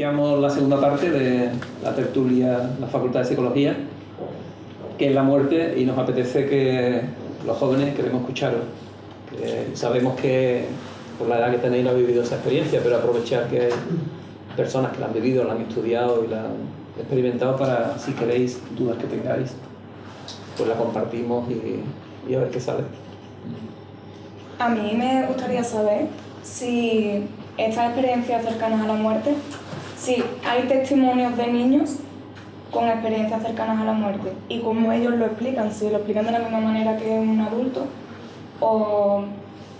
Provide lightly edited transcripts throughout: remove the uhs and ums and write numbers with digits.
iniciamos la segunda parte de la tertulia, la Facultad de Psicología, que es la muerte, y nos apetece que los jóvenes queremos escucharos. Sabemos que por la edad que tenéis no habéis vivido esa experiencia, pero aprovechar que hay personas que la han vivido, la han estudiado y la han experimentado para, si queréis, dudas que tengáis, pues la compartimos y a ver qué sale. A mí me gustaría saber si estas experiencias cercanas a la muerte, si hay testimonios de niños con experiencias cercanas a la muerte y cómo ellos lo explican, si lo explican de la misma manera que un adulto o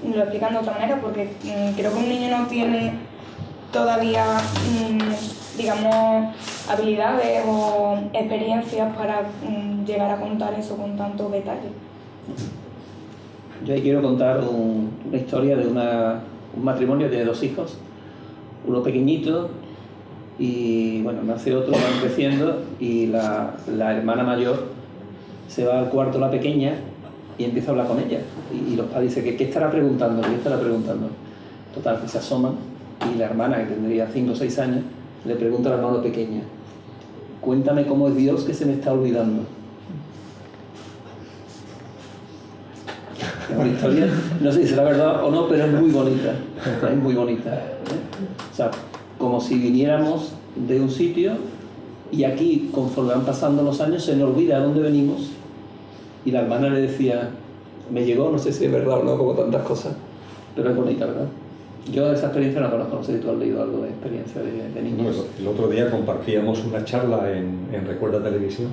lo explican de otra manera, porque creo que un niño no tiene todavía, digamos, habilidades o experiencias para llegar a contar eso con tanto detalle. Yo ahí quiero contar una historia de un matrimonio de 2 hijos, uno pequeñito y bueno, nace otro, van creciendo y la hermana mayor se va al cuarto la pequeña y empieza a hablar con ella y los padres dicen, ¿qué estará preguntando? ¿Qué estará preguntando? Total, que se asoman y la hermana, que tendría 5 o 6 años, le pregunta a la hermana pequeña, cuéntame cómo es Dios que se me está olvidando. Es una historia, no sé si será verdad o no, pero es muy bonita, es muy bonita. O sea, como si viniéramos de un sitio y aquí, conforme van pasando los años, se nos olvida de dónde venimos y la hermana le decía, me llegó, no sé si es verdad o no, como tantas cosas, pero es bonita, ¿verdad? Yo esa experiencia no conozco, no sé si tú has leído algo de experiencia de niños. Bueno, el otro día compartíamos una charla en Recuerda Televisión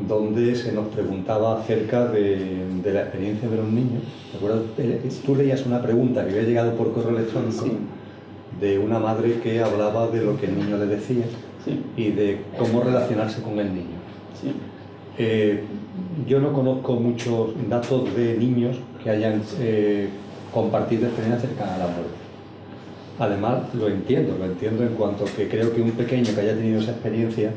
donde se nos preguntaba acerca de la experiencia de los niños. ¿Te acuerdas? Tú leías una pregunta que había llegado por correo electrónico, sí, de una madre que hablaba de lo que el niño le decía, sí, y de cómo relacionarse con el niño. Sí. Yo no conozco muchos datos de niños que hayan compartido experiencias cercanas a la muerte. Además, lo entiendo en cuanto que creo que un pequeño que haya tenido esa experiencia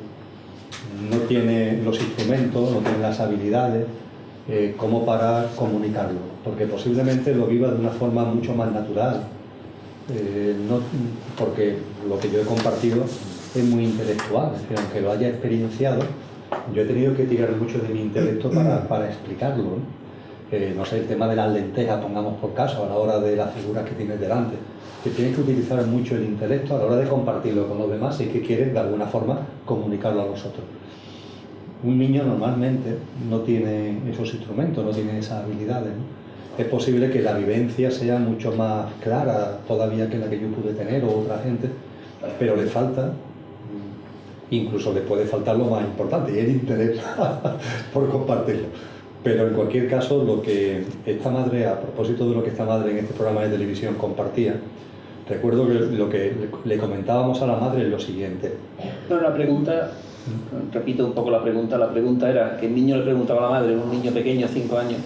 no tiene los instrumentos, no tiene las habilidades como para comunicarlo, porque posiblemente lo viva de una forma mucho más natural, porque lo que yo he compartido es muy intelectual, es decir, aunque lo haya experienciado, yo he tenido que tirar mucho de mi intelecto para explicarlo, ¿no? No sé, el tema de las lentejas, pongamos por caso, a la hora de las figuras que tienes delante, que tienes que utilizar mucho el intelecto a la hora de compartirlo con los demás y que quieres de alguna forma comunicarlo a los otros. Un niño normalmente no tiene esos instrumentos, no tiene esas habilidades, ¿no? Es posible que la vivencia sea mucho más clara todavía que la que yo pude tener o otra gente, pero le falta, incluso le puede faltar lo más importante, y el interés por compartirlo. Pero en cualquier caso, lo que esta madre, a propósito de lo que esta madre en este programa de televisión compartía, recuerdo que lo que le comentábamos a la madre es lo siguiente. Pero la pregunta, repito un poco la pregunta era que el niño le preguntaba a la madre, un niño pequeño, 5 años,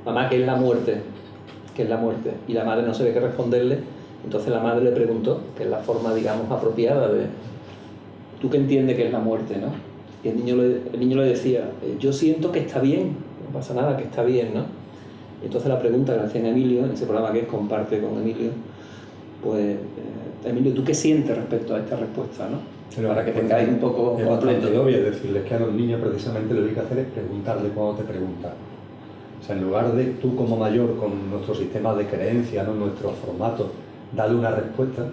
mamá, ¿qué es la muerte? ¿Qué es la muerte? Y la madre no sabía qué responderle, entonces la madre le preguntó, que es la forma, digamos, apropiada de, ¿tú qué entiendes que es la muerte, no? Y el niño le decía, yo siento que está bien, no pasa nada, que está bien, ¿no? Y entonces la pregunta que le hacían a Emilio, en ese programa que es Comparte con Emilio, pues, Emilio, ¿tú qué sientes respecto a esta respuesta, no? Pero para que tengáis un poco es bastante obvio decirles que a los niños precisamente lo que hay que hacer es preguntarle cuando te preguntan. O sea, en lugar de tú como mayor con nuestro sistema de creencias, ¿no? Nuestro formato, darle una respuesta,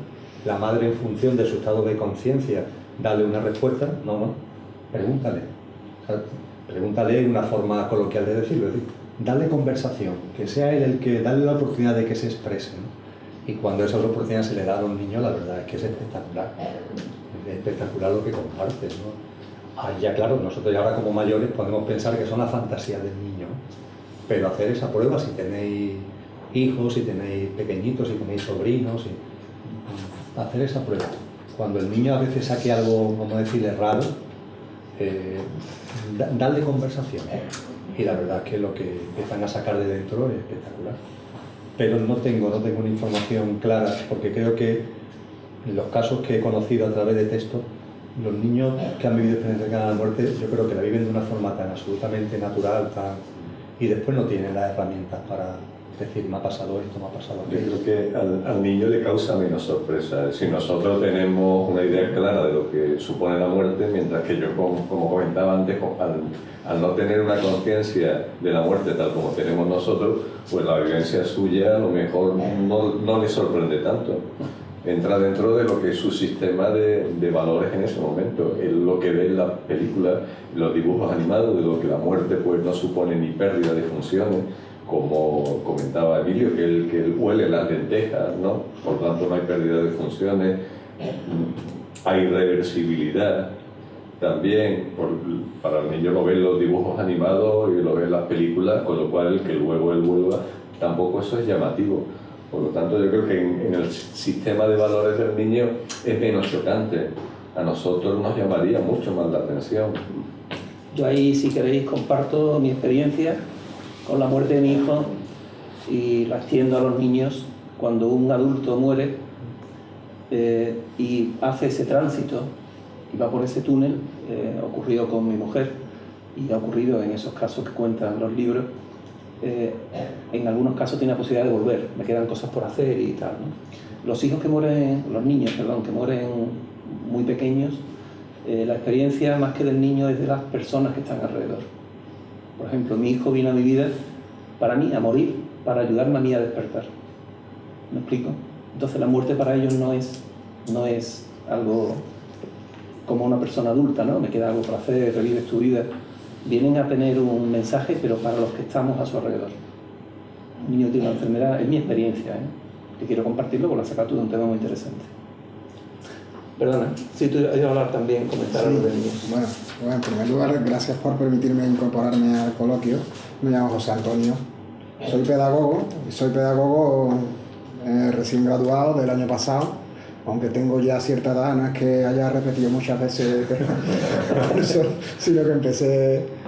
la madre en función de su estado de conciencia, darle una respuesta, no, pregúntale. O sea, pregúntale en una forma coloquial de decirlo, es decir, darle conversación, que sea él el que, darle la oportunidad de que se exprese, ¿no? Y cuando esas oportunidades se le dan a los niños, la verdad es que es espectacular. Es espectacular lo que compartes, ¿no? Ya claro, nosotros ya ahora como mayores podemos pensar que son la fantasía del niño, pero hacer esa prueba si tenéis hijos, si tenéis pequeñitos, si tenéis sobrinos, hacer esa prueba. Cuando el niño a veces saque algo, vamos a decirle, raro, darle conversación. Y la verdad es que lo que empiezan a sacar de dentro es espectacular. Pero no tengo una información clara, porque creo que en los casos que he conocido a través de texto, los niños que han vivido experiencias cercanas a la muerte, yo creo que la viven de una forma tan absolutamente natural, y después no tienen las herramientas Es decir, me ha pasado esto, me ha pasado Yo aquello. creo que al niño le causa menos sorpresa. Si nosotros tenemos una idea clara de lo que supone la muerte, mientras que yo, como comentaba antes, al no tener una conciencia de la muerte tal como tenemos nosotros, pues la vivencia suya a lo mejor no le sorprende tanto. Entra dentro de lo que es su sistema de valores en ese momento. Lo que ve en las películas, los dibujos animados, de lo que la muerte pues no supone ni pérdida de funciones, como comentaba Emilio, que él huele las lentejas, ¿no? Por tanto no hay pérdida de funciones, hay reversibilidad también. Para el niño lo ve en los dibujos animados y lo ve en las películas, con lo cual el que luego él vuelva, tampoco eso es llamativo. Por lo tanto, yo creo que en el sistema de valores del niño es menos chocante. A nosotros nos llamaría mucho más la atención. Yo ahí, si queréis, comparto mi experiencia con la muerte de mi hijo y la extiendo a los niños. Cuando un adulto muere y hace ese tránsito y va por ese túnel, ocurrió con mi mujer y ha ocurrido en esos casos que cuentan los libros. En algunos casos tiene la posibilidad de volver, me quedan cosas por hacer y tal, ¿no? Los niños que mueren muy pequeños, la experiencia más que del niño es de las personas que están alrededor. Por ejemplo, mi hijo vino a mi vida para mí, a morir, para ayudarme a mí a despertar. ¿Me explico? Entonces la muerte para ellos no es algo como una persona adulta, ¿no? Me queda algo por hacer, revives tu vida. Vienen a tener un mensaje, pero para los que estamos a su alrededor. Un niño tiene una enfermedad, es mi experiencia, que quiero compartirlo porque la sacas tú de un tema muy interesante. Perdona, si tú ibas a hablar también, comentar algo de niños. Bueno, en primer lugar, gracias por permitirme incorporarme al coloquio. Me llamo José Antonio, soy pedagogo recién graduado del año pasado, aunque tengo ya cierta edad, no es que haya repetido muchas veces por eso, sino que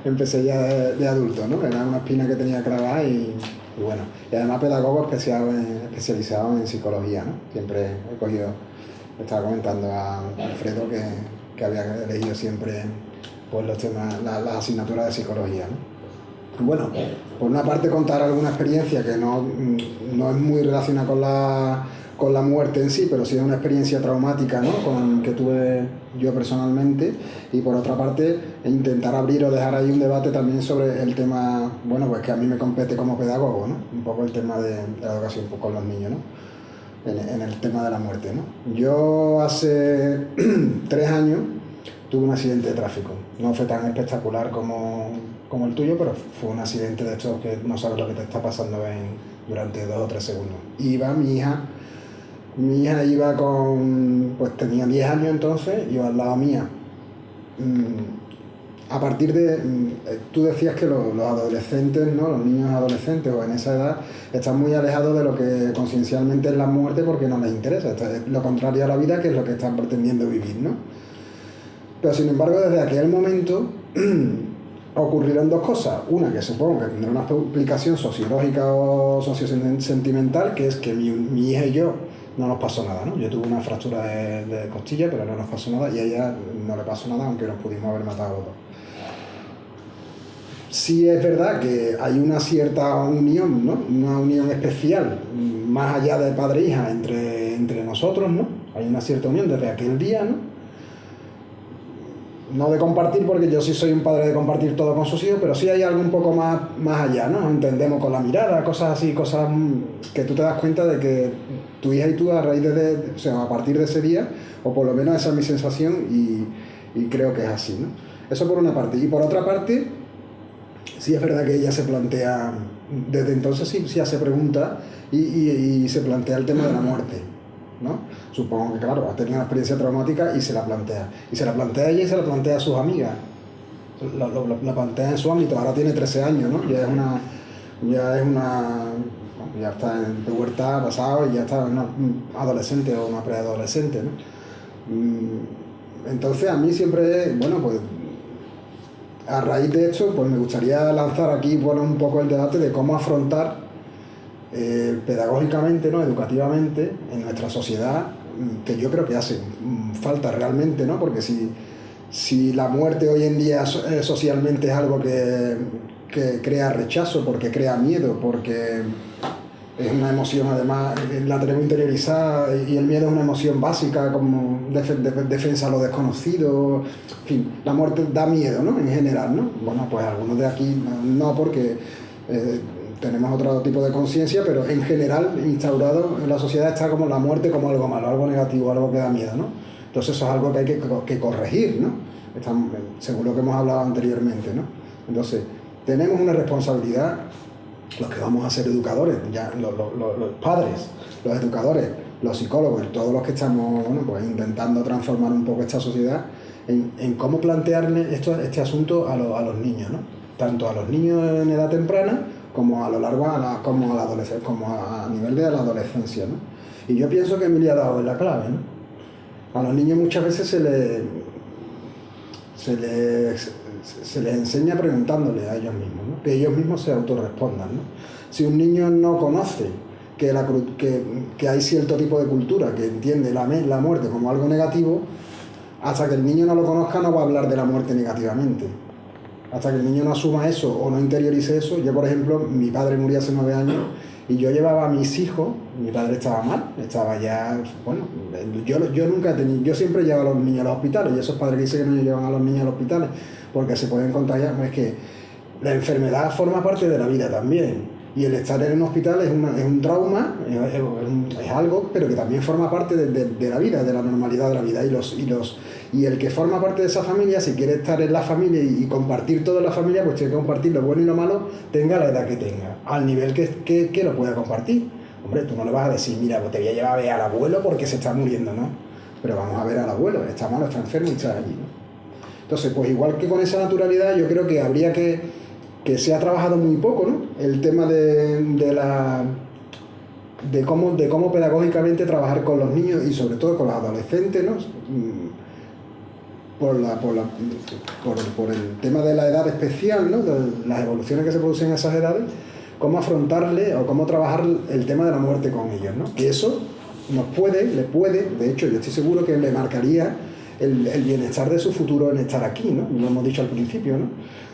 empecé ya de adulto, ¿no? Era una espina que tenía clavada y bueno, y además pedagogo especializado en psicología, ¿no? Siempre he cogido, estaba comentando a Alfredo que había elegido siempre pues, los temas, las asignaturas de psicología, ¿no? Bueno, por una parte contar alguna experiencia que no es muy relacionada con la muerte en sí, pero sí es una experiencia traumática, ¿no? Que tuve yo personalmente, y por otra parte intentar abrir o dejar ahí un debate también sobre el tema, bueno, pues que a mí me compete como pedagogo, ¿no? Un poco el tema de la educación con los niños, ¿no? En el tema de la muerte, ¿no? Yo hace 3 años tuve un accidente de tráfico. No fue tan espectacular como el tuyo, pero fue un accidente de estos que no sabes lo que te está pasando durante 2 o 3 segundos. Iba mi hija iba pues tenía 10 años entonces, iba al lado mía. A partir de, tú decías que los adolescentes, ¿no? Los niños adolescentes o en esa edad están muy alejados de lo que conciencialmente es la muerte porque no les interesa. Esto es lo contrario a la vida, que es lo que están pretendiendo vivir, ¿no? Pero sin embargo, desde aquel momento ocurrieron 2 cosas. Una, que supongo que tendrá una explicación sociológica o sociosentimental, que es que mi hija y yo no nos pasó nada, ¿no? Yo tuve una fractura de costilla, pero no nos pasó nada, y a ella no le pasó nada, aunque nos pudimos haber matado los 2. Sí es verdad que hay una cierta unión, ¿no? Una unión especial, más allá de padre e hija, entre nosotros, ¿no? Hay una cierta unión desde aquel día, ¿no? No de compartir, porque yo sí soy un padre de compartir todo con sus hijos, pero sí hay algo un poco más allá, ¿no? Nos entendemos con la mirada, cosas así, cosas que tú te das cuenta de que tu hija y tú a raíz o sea, a partir de ese día, o por lo menos esa es mi sensación y creo que es así, ¿no? Eso por una parte. Y por otra parte, sí es verdad que ella se plantea, desde entonces sí hace preguntas y se plantea el tema de la muerte, ¿no? Supongo que, claro, ha tenido una experiencia traumática y se la plantea. Y se la plantea a ella y se la plantea a sus amigas. La plantea en su ámbito. Ahora tiene 13 años, ¿no? Ya está en pubertad, pasado, y ya está una adolescente o una preadolescente, ¿no? Entonces a mí siempre, bueno, pues a raíz de esto, pues me gustaría lanzar aquí, bueno, un poco el debate de cómo afrontar pedagógicamente, ¿no? Educativamente, en nuestra sociedad, que yo creo que hace falta realmente, ¿no? Porque si la muerte hoy en día socialmente es algo que crea rechazo, porque crea miedo, porque es una emoción, además la tenemos interiorizada, y el miedo es una emoción básica como defensa a lo desconocido. En fin, la muerte da miedo, ¿no? En general, ¿no? Bueno, pues algunos de aquí no, porque tenemos otro tipo de conciencia, pero en general instaurado en la sociedad está como la muerte como algo malo, algo negativo, algo que da miedo, ¿no? Entonces eso es algo que hay que corregir, ¿no? Según lo que hemos hablado anteriormente, ¿no? Entonces, tenemos una responsabilidad, los que vamos a ser educadores, ya los padres, los educadores, los psicólogos, todos los que estamos, bueno, pues intentando transformar un poco esta sociedad, en cómo plantearle este asunto a los niños, ¿no? Tanto a los niños en edad temprana como a lo largo como a la adolescencia, como a nivel de la adolescencia, ¿no? Y yo pienso que Emilia ha dado la clave, ¿no? A los niños muchas veces se les enseña preguntándole a ellos mismos, ¿no? Que ellos mismos se autorrespondan, ¿no? Si un niño no conoce que hay cierto tipo de cultura que entiende la muerte como algo negativo, hasta que el niño no lo conozca no va a hablar de la muerte negativamente. Hasta que el niño no asuma eso o no interiorice eso. Yo, por ejemplo, mi padre murió hace 9 años y yo llevaba a mis hijos, mi padre estaba mal, estaba ya, bueno, yo siempre llevaba a los niños a los hospitales, y esos padres que dicen que no llevan a los niños a los hospitales porque se pueden contagiar, es que la enfermedad forma parte de la vida también. Y el estar en un hospital es un trauma, es algo, pero que también forma parte de la vida, de la normalidad de la vida. Y el que forma parte de esa familia, si quiere estar en la familia y compartir toda la familia, pues tiene que compartir lo bueno y lo malo, tenga la edad que tenga, al nivel que lo pueda compartir. Hombre, tú no le vas a decir, mira, pues te voy a llevar a ver al abuelo porque se está muriendo, ¿no? Pero vamos a ver al abuelo, está malo, está enfermo y está allí, ¿no? Entonces, pues igual que con esa naturalidad, yo creo que habría que se ha trabajado muy poco, ¿no? El tema de cómo pedagógicamente trabajar con los niños y sobre todo con los adolescentes, ¿no? Por el tema de la edad especial, ¿no? De las evoluciones que se producen en esas edades, cómo afrontarle o cómo trabajar el tema de la muerte con ellos, ¿no? Que eso les puede, de hecho yo estoy seguro que le marcaría el bienestar de su futuro en estar aquí, ¿no? Lo hemos dicho al principio, ¿no?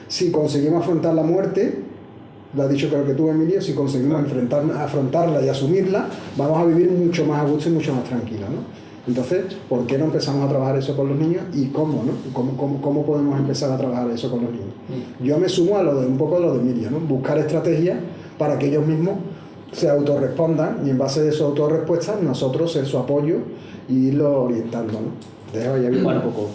Si conseguimos afrontar la muerte, lo ha dicho creo que tú, Emilio, si conseguimos afrontarla y asumirla, vamos a vivir mucho más a gusto y mucho más tranquilo, ¿no? Entonces, ¿por qué no empezamos a trabajar eso con los niños? ¿Y cómo, no? ¿Cómo podemos empezar a trabajar eso con los niños? Yo me sumo a un poco a lo de Emilio, ¿no? Buscar estrategias para que ellos mismos se autorrespondan y en base de su autorrespuesta nosotros ser su apoyo y irlo orientando, ¿no? Dejo ya bien un poco.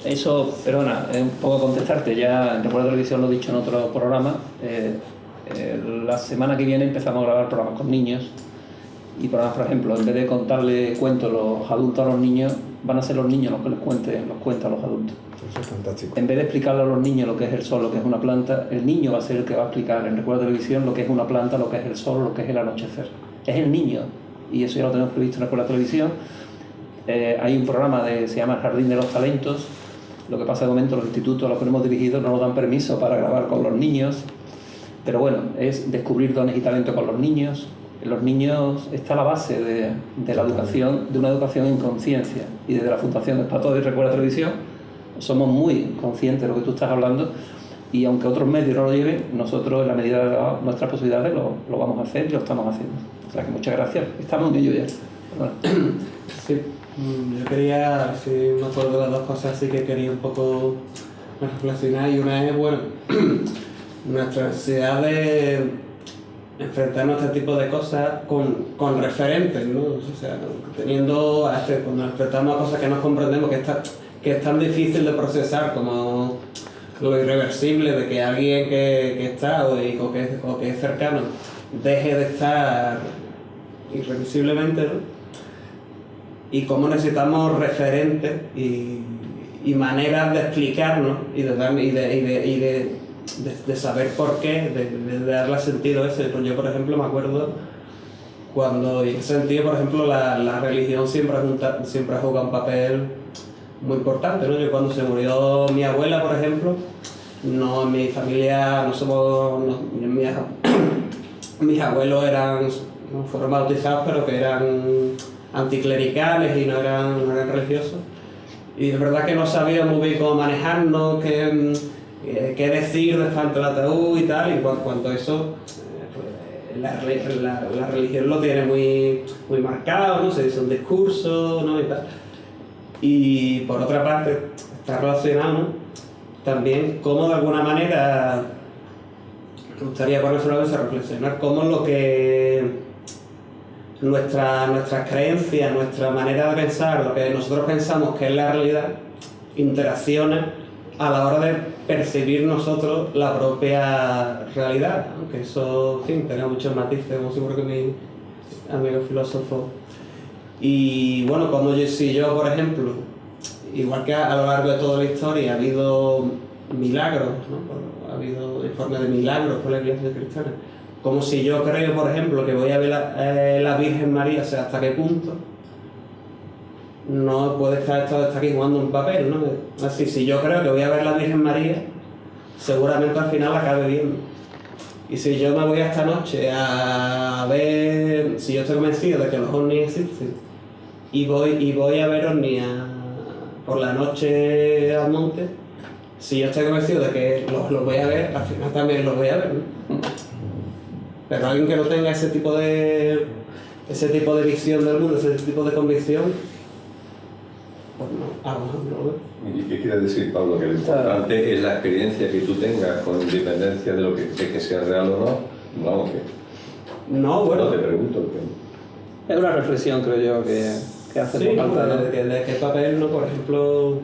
Eso, perdona, un poco contestarte, ya en Recuerda Televisión lo he dicho en otro programa, la semana que viene empezamos a grabar programas con niños y programas, por ejemplo, en vez de contarle cuentos los adultos a los niños, van a ser los niños los que los cuentan a los adultos. Eso es fantástico. En vez de explicarle a los niños lo que es el sol, lo que es una planta, el niño va a ser el que va a explicar en Recuerda Televisión lo que es una planta, lo que es el sol, lo que es el anochecer. Es el niño, y eso ya lo tenemos previsto en Recuerda Televisión. Hay un programa se llama El Jardín de los Talentos. Lo que pasa de momento, los institutos a los que hemos dirigido no nos dan permiso para grabar con los niños, pero bueno, es descubrir dones y talento con los niños. En los niños está la base de la educación, de una educación en conciencia, y desde la Fundación Espatodo y Recuerda Televisión somos muy conscientes de lo que tú estás hablando, y aunque otros medios no lo lleven, nosotros en la medida de nuestras posibilidades lo vamos a hacer y lo estamos haciendo. O sea que muchas gracias, estamos en ello ya. Bueno. Sí. Yo quería, si me acuerdo de las dos cosas así que quería un poco reflexionar, y una es, bueno, nuestra necesidad de enfrentarnos a este tipo de cosas con referentes, ¿no? O sea, cuando enfrentamos a cosas que no comprendemos, que es tan difícil de procesar como lo irreversible de que alguien que está o que es cercano deje de estar irreversiblemente, ¿no? Y cómo necesitamos referentes y maneras de explicarnos y de saber por qué, de darle sentido ese. Pues yo, por ejemplo, me acuerdo cuando, en ese sentido, por ejemplo, la religión siempre ha jugado un papel muy importante, ¿no? Yo cuando se murió mi abuela, por ejemplo, en mi familia mis abuelos fueron bautizados, pero que eran anticlericales y no eran religiosos, y es verdad que no sabía muy bien cómo manejarnos, qué decir después del ataúd y tal, y cuanto a eso, la religión lo tiene muy, muy marcado, ¿no? Se dice un discurso, ¿no? Y tal. Y por otra parte, está relacionado, ¿no? También cómo de alguna manera, me gustaría ponerse una vez a reflexionar cómo lo que nuestras creencias, nuestra manera de pensar, lo que nosotros pensamos que es la realidad, interacciona a la hora de percibir nosotros la propia realidad, aunque eso, en fin, tenga muchos matices, como seguro que mi amigo filósofo. Y bueno, como si yo, por ejemplo, igual que a lo largo de toda la historia ha habido milagros, ¿no? Ha habido informes de milagros por la Iglesia cristiana, como si yo creo, por ejemplo, que voy a ver la Virgen María, o sea, hasta qué punto no puede estar aquí jugando un papel, ¿no? Así, si yo creo que voy a ver la Virgen María, seguramente al final la acabe viendo. Y si yo me voy esta noche a ver, si yo estoy convencido de que los ovnis existen, y voy a ver ovnis por la noche al monte, si yo estoy convencido de que los voy a ver, al final también los voy a ver, ¿no? Pero alguien que no tenga ese tipo de visión del mundo, ese tipo de convicción, pues no, a lo mejor no lo veo. ¿Y qué quiere decir, Pablo? Que lo importante es la experiencia que tú tengas, con independencia de lo que sea real o no. Vamos, que no, bueno, no te pregunto. Es una reflexión, creo yo, que hace sí, falta, ¿no? de qué papel, ¿no? Por ejemplo,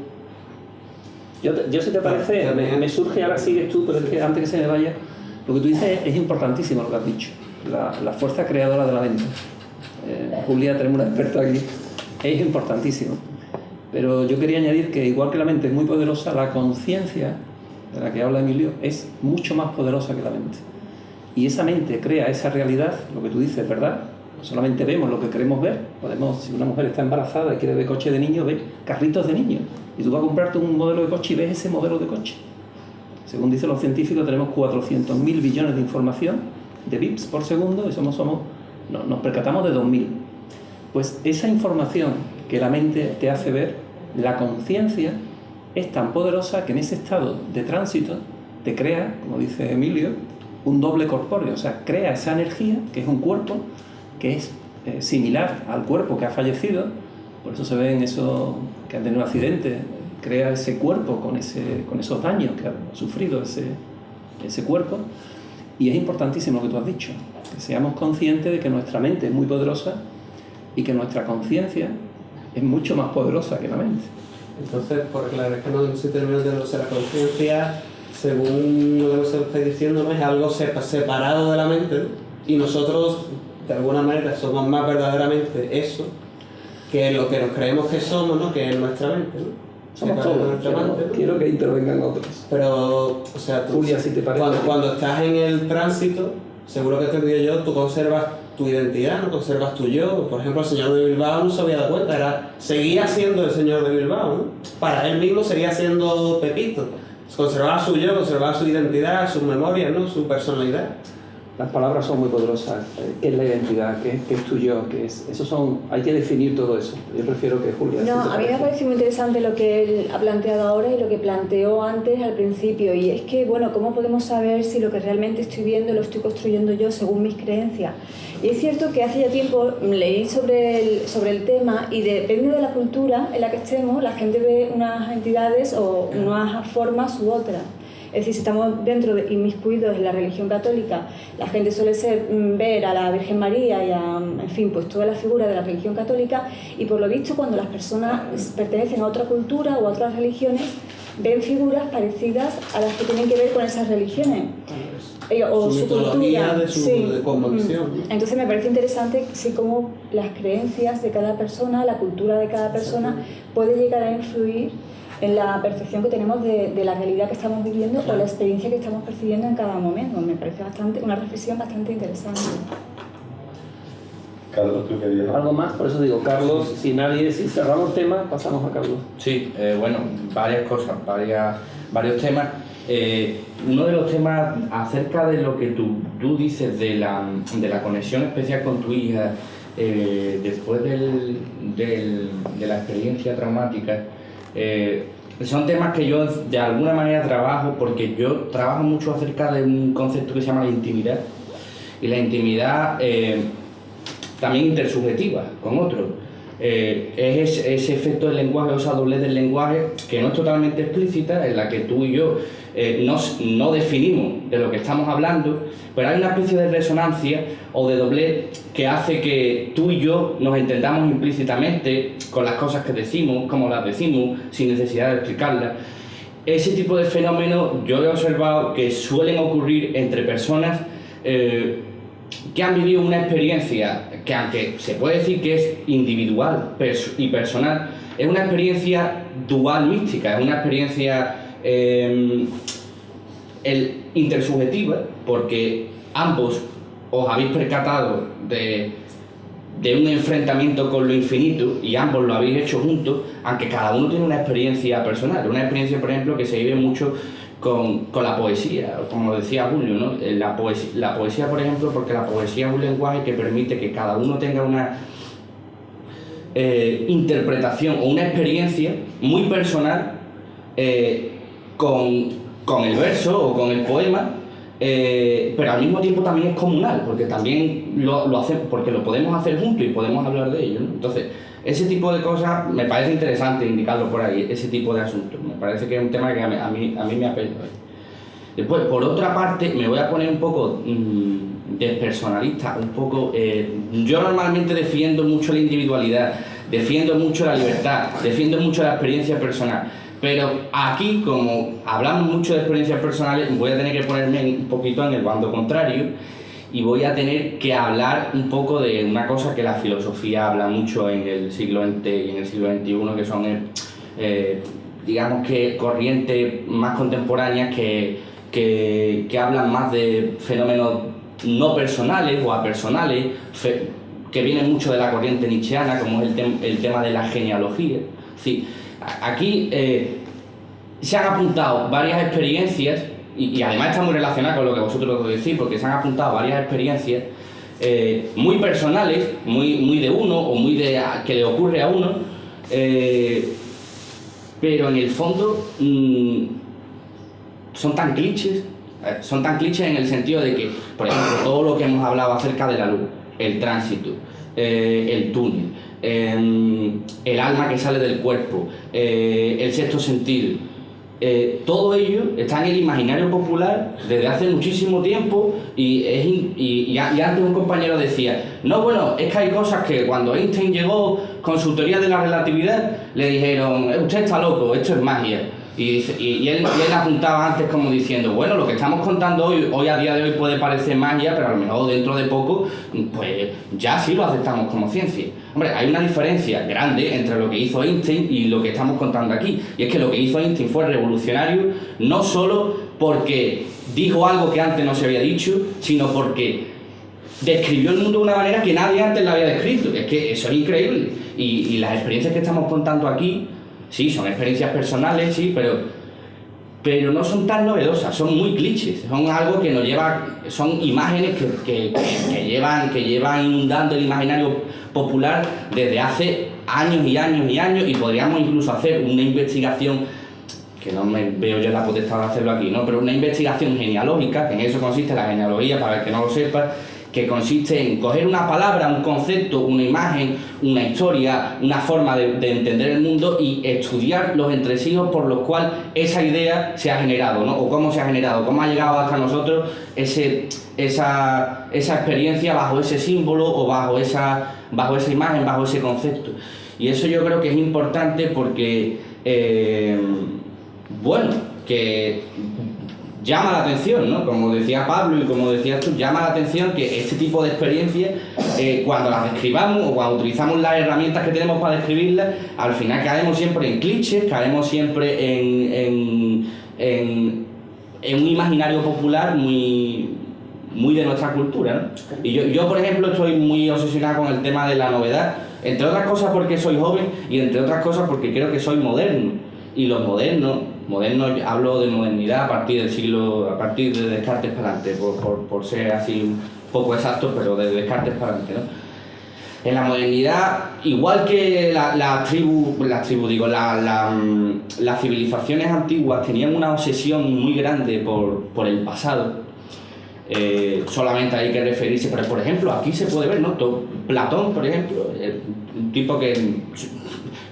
Yo si te parece, me surge, ahora sigues tú, pero es que antes que se me vaya, lo que tú dices es importantísimo lo que has dicho, la fuerza creadora de la mente. Julia, tenemos una experta aquí, es importantísimo. Pero yo quería añadir que igual que la mente es muy poderosa, la conciencia de la que habla Emilio es mucho más poderosa que la mente. Y esa mente crea esa realidad, lo que tú dices, ¿verdad? No solamente vemos lo que queremos ver, si una mujer está embarazada y quiere ver coche de niño, ve carritos de niños. Y tú vas a comprarte un modelo de coche y ves ese modelo de coche. Según dicen los científicos, tenemos 400.000 billones de información, de bits por segundo, y nos percatamos de 2.000. Pues esa información que la mente te hace ver, la conciencia es tan poderosa que en ese estado de tránsito te crea, como dice Emilio, un doble corpóreo, o sea, crea esa energía, que es un cuerpo, que es similar al cuerpo que ha fallecido, por eso se ven esos que han tenido un accidente, crea ese cuerpo con esos daños que ha sufrido ese cuerpo. Y es importantísimo lo que tú has dicho, que seamos conscientes de que nuestra mente es muy poderosa y que nuestra conciencia es mucho más poderosa que la mente. entonces, porque la verdad es que no estoy terminando de la conciencia, según lo que se está diciendo, no es algo separado de la mente, ¿no? Y nosotros, de alguna manera, somos más verdaderamente eso que lo que nos creemos que somos, ¿no? Que es nuestra mente, ¿no? Somos todos, quiero que intervengan otros. Pero, o sea, tú, Julia, si te parece. Cuando estás en el tránsito, seguro que te digo yo, tú conservas tu identidad, no conservas tu yo. Por ejemplo, el señor de Bilbao no se había dado cuenta, seguía siendo el señor de Bilbao, ¿no? Para él mismo seguía siendo Pepito. Conservaba su yo, conservaba su identidad, sus memorias, ¿no? Su personalidad. Las palabras son muy poderosas. ¿Qué es la identidad? ¿Qué es tu yo? Hay que definir todo eso. Yo prefiero que Julia... No, a mí me parece muy interesante lo que él ha planteado ahora y lo que planteó antes al principio. Y es que, bueno, ¿cómo podemos saber si lo que realmente estoy viendo lo estoy construyendo yo según mis creencias? Y es cierto que hace ya tiempo leí sobre el tema y depende de la cultura en la que estemos, la gente ve unas entidades o unas formas u otras. Es decir, si estamos dentro de inmiscuidos en la religión católica, la gente suele ver a la Virgen María y en fin, pues toda la figura de la religión católica, y por lo visto cuando las personas pertenecen a otra cultura o a otras religiones, ven figuras parecidas a las que tienen que ver con esas religiones. O su cultura. De su cosmovisión. Entonces me parece interesante sí, cómo las creencias de cada persona, la cultura de cada persona puede llegar a influir en la percepción que tenemos de la realidad que estamos viviendo o la experiencia que estamos percibiendo en cada momento. Me parece una reflexión bastante interesante. Carlos, ¿tú querías algo más? Por eso digo, Carlos, si cerramos el tema, pasamos a Carlos. Sí, bueno, varias cosas, varios temas. Uno de los temas acerca de lo que tú dices de la conexión especial con tu hija después de la experiencia traumática, son temas que yo de alguna manera trabajo, porque yo trabajo mucho acerca de un concepto que se llama la intimidad, y la intimidad también intersubjetiva con otros. Es ese efecto del lenguaje, o esa doblez del lenguaje que no es totalmente explícita, en la que tú y yo no definimos de lo que estamos hablando, pero hay una especie de resonancia o de doblez que hace que tú y yo nos entendamos implícitamente con las cosas que decimos, como las decimos, sin necesidad de explicarlas. Ese tipo de fenómenos yo he observado que suelen ocurrir entre personas que han vivido una experiencia que, aunque se puede decir que es individual y personal, es una experiencia dual mística, es una experiencia intersubjetiva, porque ambos os habéis percatado de un enfrentamiento con lo infinito y ambos lo habéis hecho juntos, aunque cada uno tiene una experiencia personal, una experiencia, por ejemplo, que se vive mucho con la poesía, como decía Julio, ¿no? La poesía, por ejemplo, porque la poesía es un lenguaje que permite que cada uno tenga una interpretación o una experiencia muy personal con el verso o con el poema, pero al mismo tiempo también es comunal, porque también lo hacemos, porque lo podemos hacer juntos y podemos hablar de ello, ¿no? Entonces, ese tipo de cosas me parece interesante indicarlo por ahí, ese tipo de asuntos. Me parece que es un tema que a mí me apela. Después, por otra parte, me voy a poner un poco despersonalista, un poco... yo normalmente defiendo mucho la individualidad, defiendo mucho la libertad, defiendo mucho la experiencia personal. Pero aquí, como hablamos mucho de experiencias personales, voy a tener que ponerme un poquito en el bando contrario y voy a tener que hablar un poco de una cosa que la filosofía habla mucho en el siglo XX y en el siglo XXI, que son, digamos que, corrientes más contemporáneas que hablan más de fenómenos no personales o apersonales, que vienen mucho de la corriente nietzscheana, como es el tema de la genealogía. Sí, aquí se han apuntado varias experiencias, y además está muy relacionado con lo que vosotros decís, porque se han apuntado varias experiencias muy personales, muy de uno, o muy de que le ocurre a uno, pero en el fondo son tan clichés en el sentido de que, por ejemplo, todo lo que hemos hablado acerca de la luz, el tránsito, el túnel, el alma que sale del cuerpo, el sexto sentido, todo ello está en el imaginario popular desde hace muchísimo tiempo y antes un compañero decía, no, bueno, es que hay cosas que cuando Einstein llegó con su teoría de la relatividad le dijeron, usted está loco, esto es magia. Y él apuntaba antes como diciendo, bueno, lo que estamos contando hoy a día de hoy puede parecer magia, pero a lo mejor dentro de poco, pues ya sí lo aceptamos como ciencia. Hombre, hay una diferencia grande entre lo que hizo Einstein y lo que estamos contando aquí. Y es que lo que hizo Einstein fue revolucionario, no solo porque dijo algo que antes no se había dicho, sino porque describió el mundo de una manera que nadie antes lo había descrito. Es que eso es increíble. Y las experiencias que estamos contando aquí, sí, son experiencias personales, sí, pero no son tan novedosas, son muy clichés, son algo que nos lleva, son imágenes que llevan inundando el imaginario popular desde hace años y años y años, y podríamos incluso hacer una investigación, que no me veo yo la potestad de hacerlo aquí, ¿no? Pero una investigación genealógica, que en eso consiste la genealogía, para el que no lo sepa, que consiste en coger una palabra, un concepto, una imagen, una historia, una forma de entender el mundo y estudiar los entresijos por los cuales esa idea se ha generado, ¿no? O cómo se ha generado, cómo ha llegado hasta nosotros esa experiencia bajo ese símbolo o bajo esa imagen, bajo ese concepto. Y eso yo creo que es importante porque, bueno, que llama la atención, ¿no? Como decía Pablo y como decías tú, llama la atención que este tipo de experiencias, cuando las describamos o cuando utilizamos las herramientas que tenemos para describirlas, al final caemos siempre en clichés, caemos siempre en un imaginario popular muy de nuestra cultura, ¿no? Y yo, por ejemplo, estoy muy obsesionado con el tema de la novedad, entre otras cosas porque soy joven y entre otras cosas porque creo que soy moderno. Y los modernos, hablo de modernidad a partir de Descartes para adelante, por ser así un poco exacto, pero de Descartes para adelante, ¿no? En la modernidad, igual que las civilizaciones antiguas tenían una obsesión muy grande por el pasado, solamente hay que referirse, pero por ejemplo, aquí se puede ver, ¿no? Platón, por ejemplo, un tipo que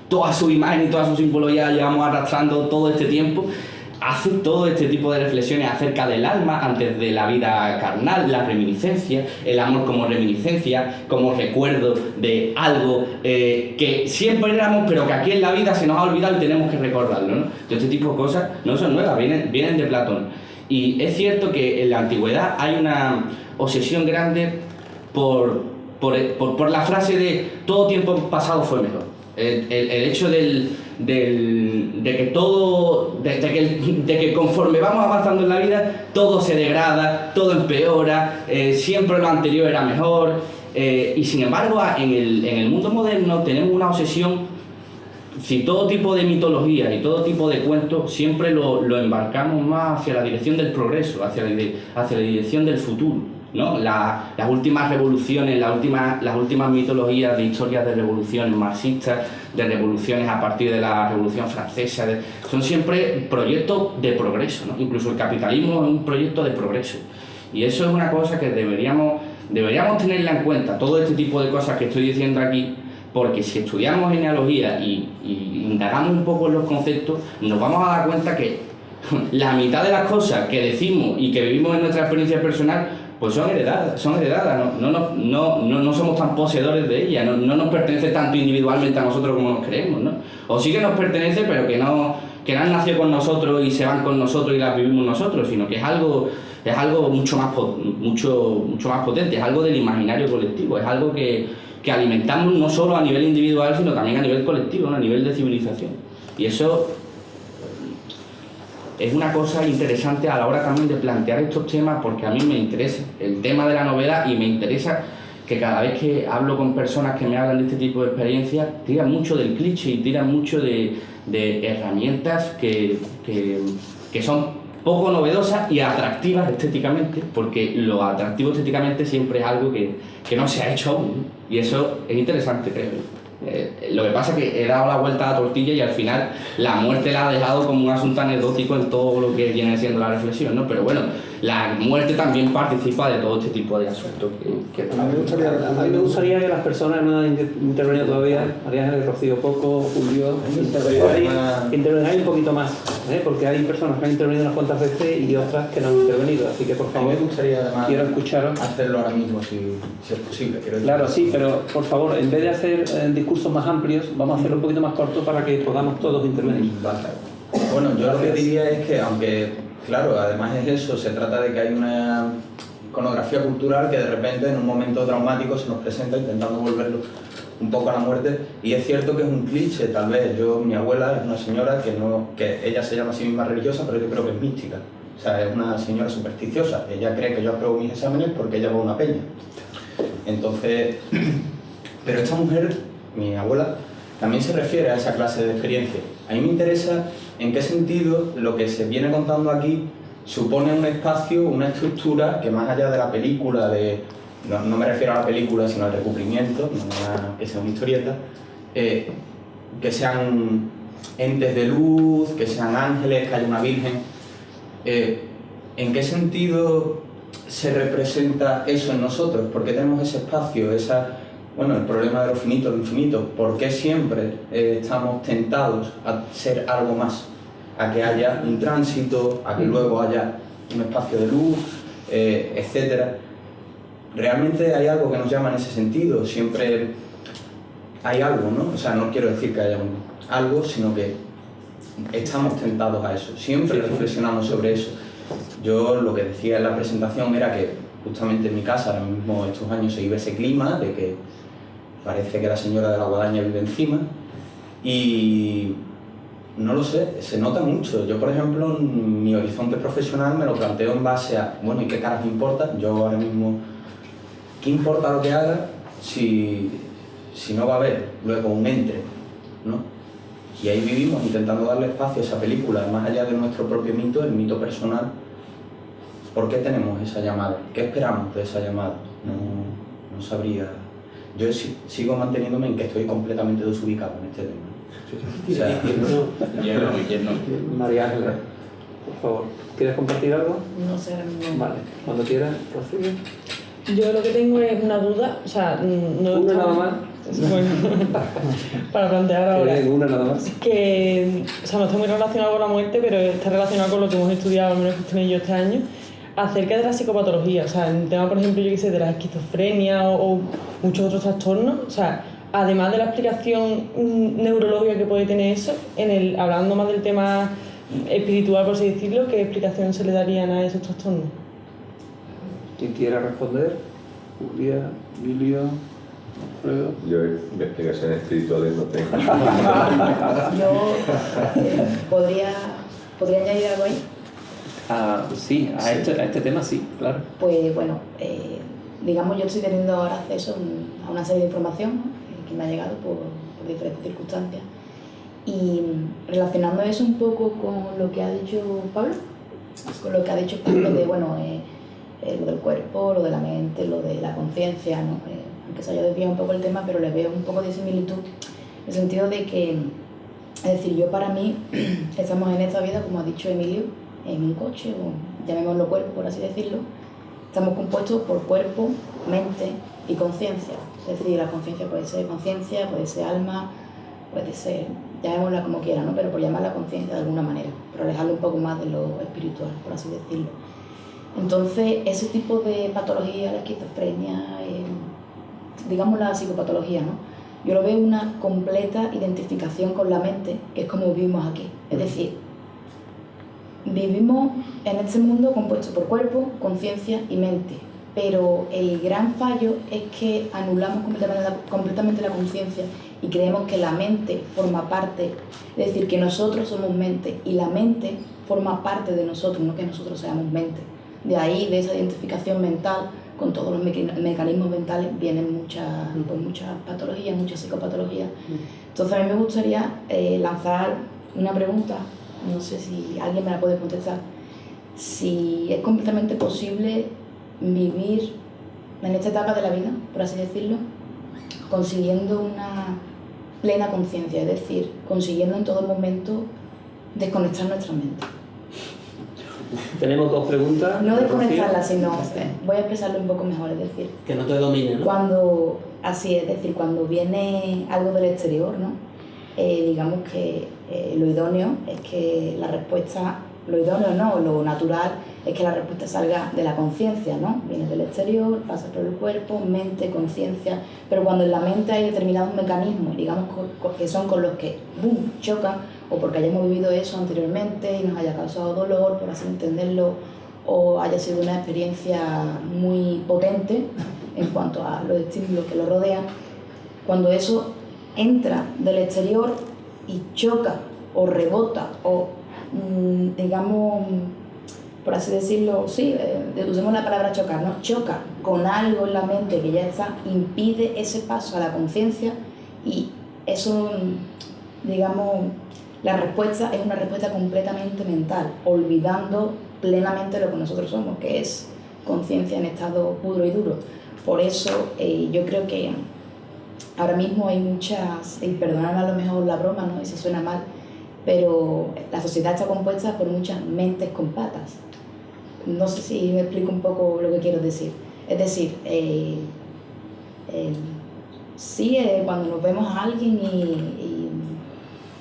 toda su imagen y toda su simbología llevamos arrastrando todo este tiempo, hace todo este tipo de reflexiones acerca del alma antes de la vida carnal, la reminiscencia, el amor como reminiscencia, como recuerdo de algo que siempre éramos, pero que aquí en la vida se nos ha olvidado y tenemos que recordarlo, ¿no? Todo este tipo de cosas no son nuevas, vienen de Platón. Y es cierto que en la antigüedad hay una obsesión grande por la frase de todo tiempo pasado fue mejor. El hecho de que conforme vamos avanzando en la vida, todo se degrada, todo empeora, siempre lo anterior era mejor, y sin embargo en el mundo moderno tenemos una obsesión. Si todo tipo de mitología y todo tipo de cuentos siempre lo embarcamos más hacia la dirección del progreso, hacia la dirección del futuro, ¿no? Las últimas revoluciones, las últimas mitologías de historias de revoluciones marxistas, de revoluciones a partir de la Revolución Francesa, son siempre proyectos de progreso, ¿no? Incluso el capitalismo es un proyecto de progreso. Y eso es una cosa que deberíamos tenerla en cuenta, todo este tipo de cosas que estoy diciendo aquí, porque si estudiamos genealogía y indagamos un poco en los conceptos, nos vamos a dar cuenta que la mitad de las cosas que decimos y que vivimos en nuestra experiencia personal pues son heredadas, no somos tan poseedores de ellas, no nos pertenece tanto individualmente a nosotros como nos creemos, ¿no? O sí que nos pertenece, pero que no han nacido con nosotros y se van con nosotros y las vivimos nosotros, sino que es algo mucho más potente, es algo del imaginario colectivo, es algo que alimentamos no solo a nivel individual, sino también a nivel colectivo, ¿no? A nivel de civilización. Y eso es una cosa interesante a la hora también de plantear estos temas, porque a mí me interesa el tema de la novela y me interesa que cada vez que hablo con personas que me hablan de este tipo de experiencias, tiran mucho del cliché y tiran mucho de herramientas que son poco novedosas y atractivas estéticamente, porque lo atractivo estéticamente siempre es algo que no se ha hecho aún, ¿no? Y eso es interesante, creo. Lo que pasa es que he dado la vuelta a la tortilla y al final la muerte la ha dejado como un asunto anecdótico en todo lo que viene siendo la reflexión, ¿no? Pero bueno, la muerte también participa de todo este tipo de asuntos que a mí me gustaría que las personas no han intervenido todavía, María Ángeles, Rocío Poco, Julio, intervengáis un poquito más, porque hay personas que han intervenido unas cuantas veces y otras que no han intervenido, así que por favor, me gustaría además quiero escucharos. hacerlo ahora mismo si es posible. Claro, sí, pero por favor, en vez de hacer discursos más amplios, vamos a hacerlo un poquito más corto para que podamos todos intervenir. Vale. Bueno, yo lo que diría es que, aunque, claro, además es eso, se trata de que hay una iconografía cultural que de repente en un momento traumático se nos presenta intentando volverlo un poco a la muerte, y es cierto que es un cliché, tal vez. Mi abuela es una señora que ella se llama a sí misma religiosa, pero yo creo que es mística. O sea, es una señora supersticiosa. Ella cree que yo apruebo mis exámenes porque ella va a una peña. Entonces, pero esta mujer, mi abuela, también se refiere a esa clase de experiencia. A mí me interesa en qué sentido lo que se viene contando aquí supone un espacio, una estructura que más allá de la película, no me refiero a la película, sino al recubrimiento, que sea una historieta, que sean entes de luz, que sean ángeles, que haya una virgen. ¿En qué sentido se representa eso en nosotros? ¿Por qué tenemos ese espacio, el problema de lo finito, lo infinito? ¿Por qué siempre estamos tentados a ser algo más? A que haya un tránsito, a que luego haya un espacio de luz, etc. Realmente hay algo que nos llama en ese sentido, siempre hay algo, ¿no? O sea, no quiero decir que haya algo, sino que estamos tentados a eso, siempre reflexionamos sobre eso. Yo lo que decía en la presentación era que justamente en mi casa ahora mismo estos años se vive ese clima de que parece que la señora de la guadaña vive encima, y no lo sé, se nota mucho. Yo, por ejemplo, mi horizonte profesional me lo planteo en base a, bueno, ¿y qué caras me importa? Yo ahora mismo, ¿qué importa lo que haga si no va a haber luego un entre, ¿no? Y ahí vivimos intentando darle espacio a esa película, más allá de nuestro propio mito, el mito personal. ¿Por qué tenemos esa llamada? ¿Qué esperamos de esa llamada? No sabría. Yo sigo manteniéndome en que estoy completamente desubicado en este tema. O sea, lleno. María Ángeles. por favor. ¿Quieres compartir algo? No sé, ahora mismo. Vale, cuando quieras, prosigue. Yo lo que tengo es una duda, o sea, no ¿Una nada más? Bueno, para plantear ahora. Una nada más. Que, o sea, no está muy relacionado con la muerte, pero está relacionado con lo que hemos estudiado, al menos Cristina y yo este año, acerca de la psicopatología. O sea, en el tema, por ejemplo, yo que sé, de la esquizofrenia o muchos otros trastornos. O sea, además de la explicación neurológica que puede tener eso, hablando más del tema espiritual, por así decirlo, ¿qué explicación se le darían a esos trastornos? ¿Quién quiera responder? Julia, Emilio, Alfredo. Yo de explicaciones espirituales no tengo. Yo podría añadir algo ahí. Sí, a este tema sí, claro. Pues bueno, digamos, yo estoy teniendo ahora acceso a una serie de información, ¿no? Que me ha llegado por diferentes circunstancias. Y relacionando eso un poco con lo que ha dicho Pablo, de, bueno, lo del cuerpo, lo de la mente, lo de la conciencia, ¿no? Aunque se haya desviado un poco el tema, pero le veo un poco de similitud, en el sentido de que, es decir, yo para mí, estamos en esta vida, como ha dicho Emilio, en un coche, o llamémoslo cuerpo, por así decirlo, estamos compuestos por cuerpo, mente y conciencia. Es decir, la conciencia puede ser alma, puede ser, llamémosla como quiera, ¿no? Pero por llamarla conciencia de alguna manera, pero alejarlo un poco más de lo espiritual, por así decirlo. Entonces, ese tipo de patología, la esquizofrenia, digamos la psicopatología, ¿no? Yo lo veo una completa identificación con la mente, que es como vivimos aquí. Es decir, vivimos en este mundo compuesto por cuerpo, conciencia y mente, pero el gran fallo es que anulamos completamente la conciencia y creemos que la mente forma parte, es decir, que nosotros somos mente y la mente forma parte de nosotros, no que nosotros seamos mente. De ahí, de esa identificación mental, con todos los mecanismos mentales, vienen muchas patologías, muchas psicopatologías. Entonces a mí me gustaría lanzar una pregunta, no sé si alguien me la puede contestar, si es completamente posible vivir en esta etapa de la vida, por así decirlo, consiguiendo una plena conciencia, es decir, consiguiendo en todo momento desconectar nuestra mente. Tenemos dos preguntas. No desconectarla, sino, voy a expresarlo un poco mejor, es decir, que no te domine, ¿no? Es decir, cuando viene algo del exterior, ¿no? Digamos que lo idóneo es que la respuesta, lo natural es que la respuesta salga de la conciencia, ¿no? Viene del exterior, pasa por el cuerpo, mente, conciencia, pero cuando en la mente hay determinados mecanismos, digamos que son con los que chocan, o porque hayamos vivido eso anteriormente y nos haya causado dolor, por así entenderlo, o haya sido una experiencia muy potente en cuanto a los estímulos que lo rodean, cuando eso entra del exterior y choca o rebota o digamos, por así decirlo, sí, usemos la palabra chocar, ¿no? Choca con algo en la mente que ya está, impide ese paso a la conciencia y eso, digamos, la respuesta es una respuesta completamente mental, olvidando plenamente lo que nosotros somos, que es conciencia en estado puro y duro. Por eso yo creo que ahora mismo hay muchas, y perdonadme a lo mejor la broma, ¿no? Y si suena mal, pero la sociedad está compuesta por muchas mentes con patas. No sé si me explico un poco lo que quiero decir. Es decir, cuando nos vemos a alguien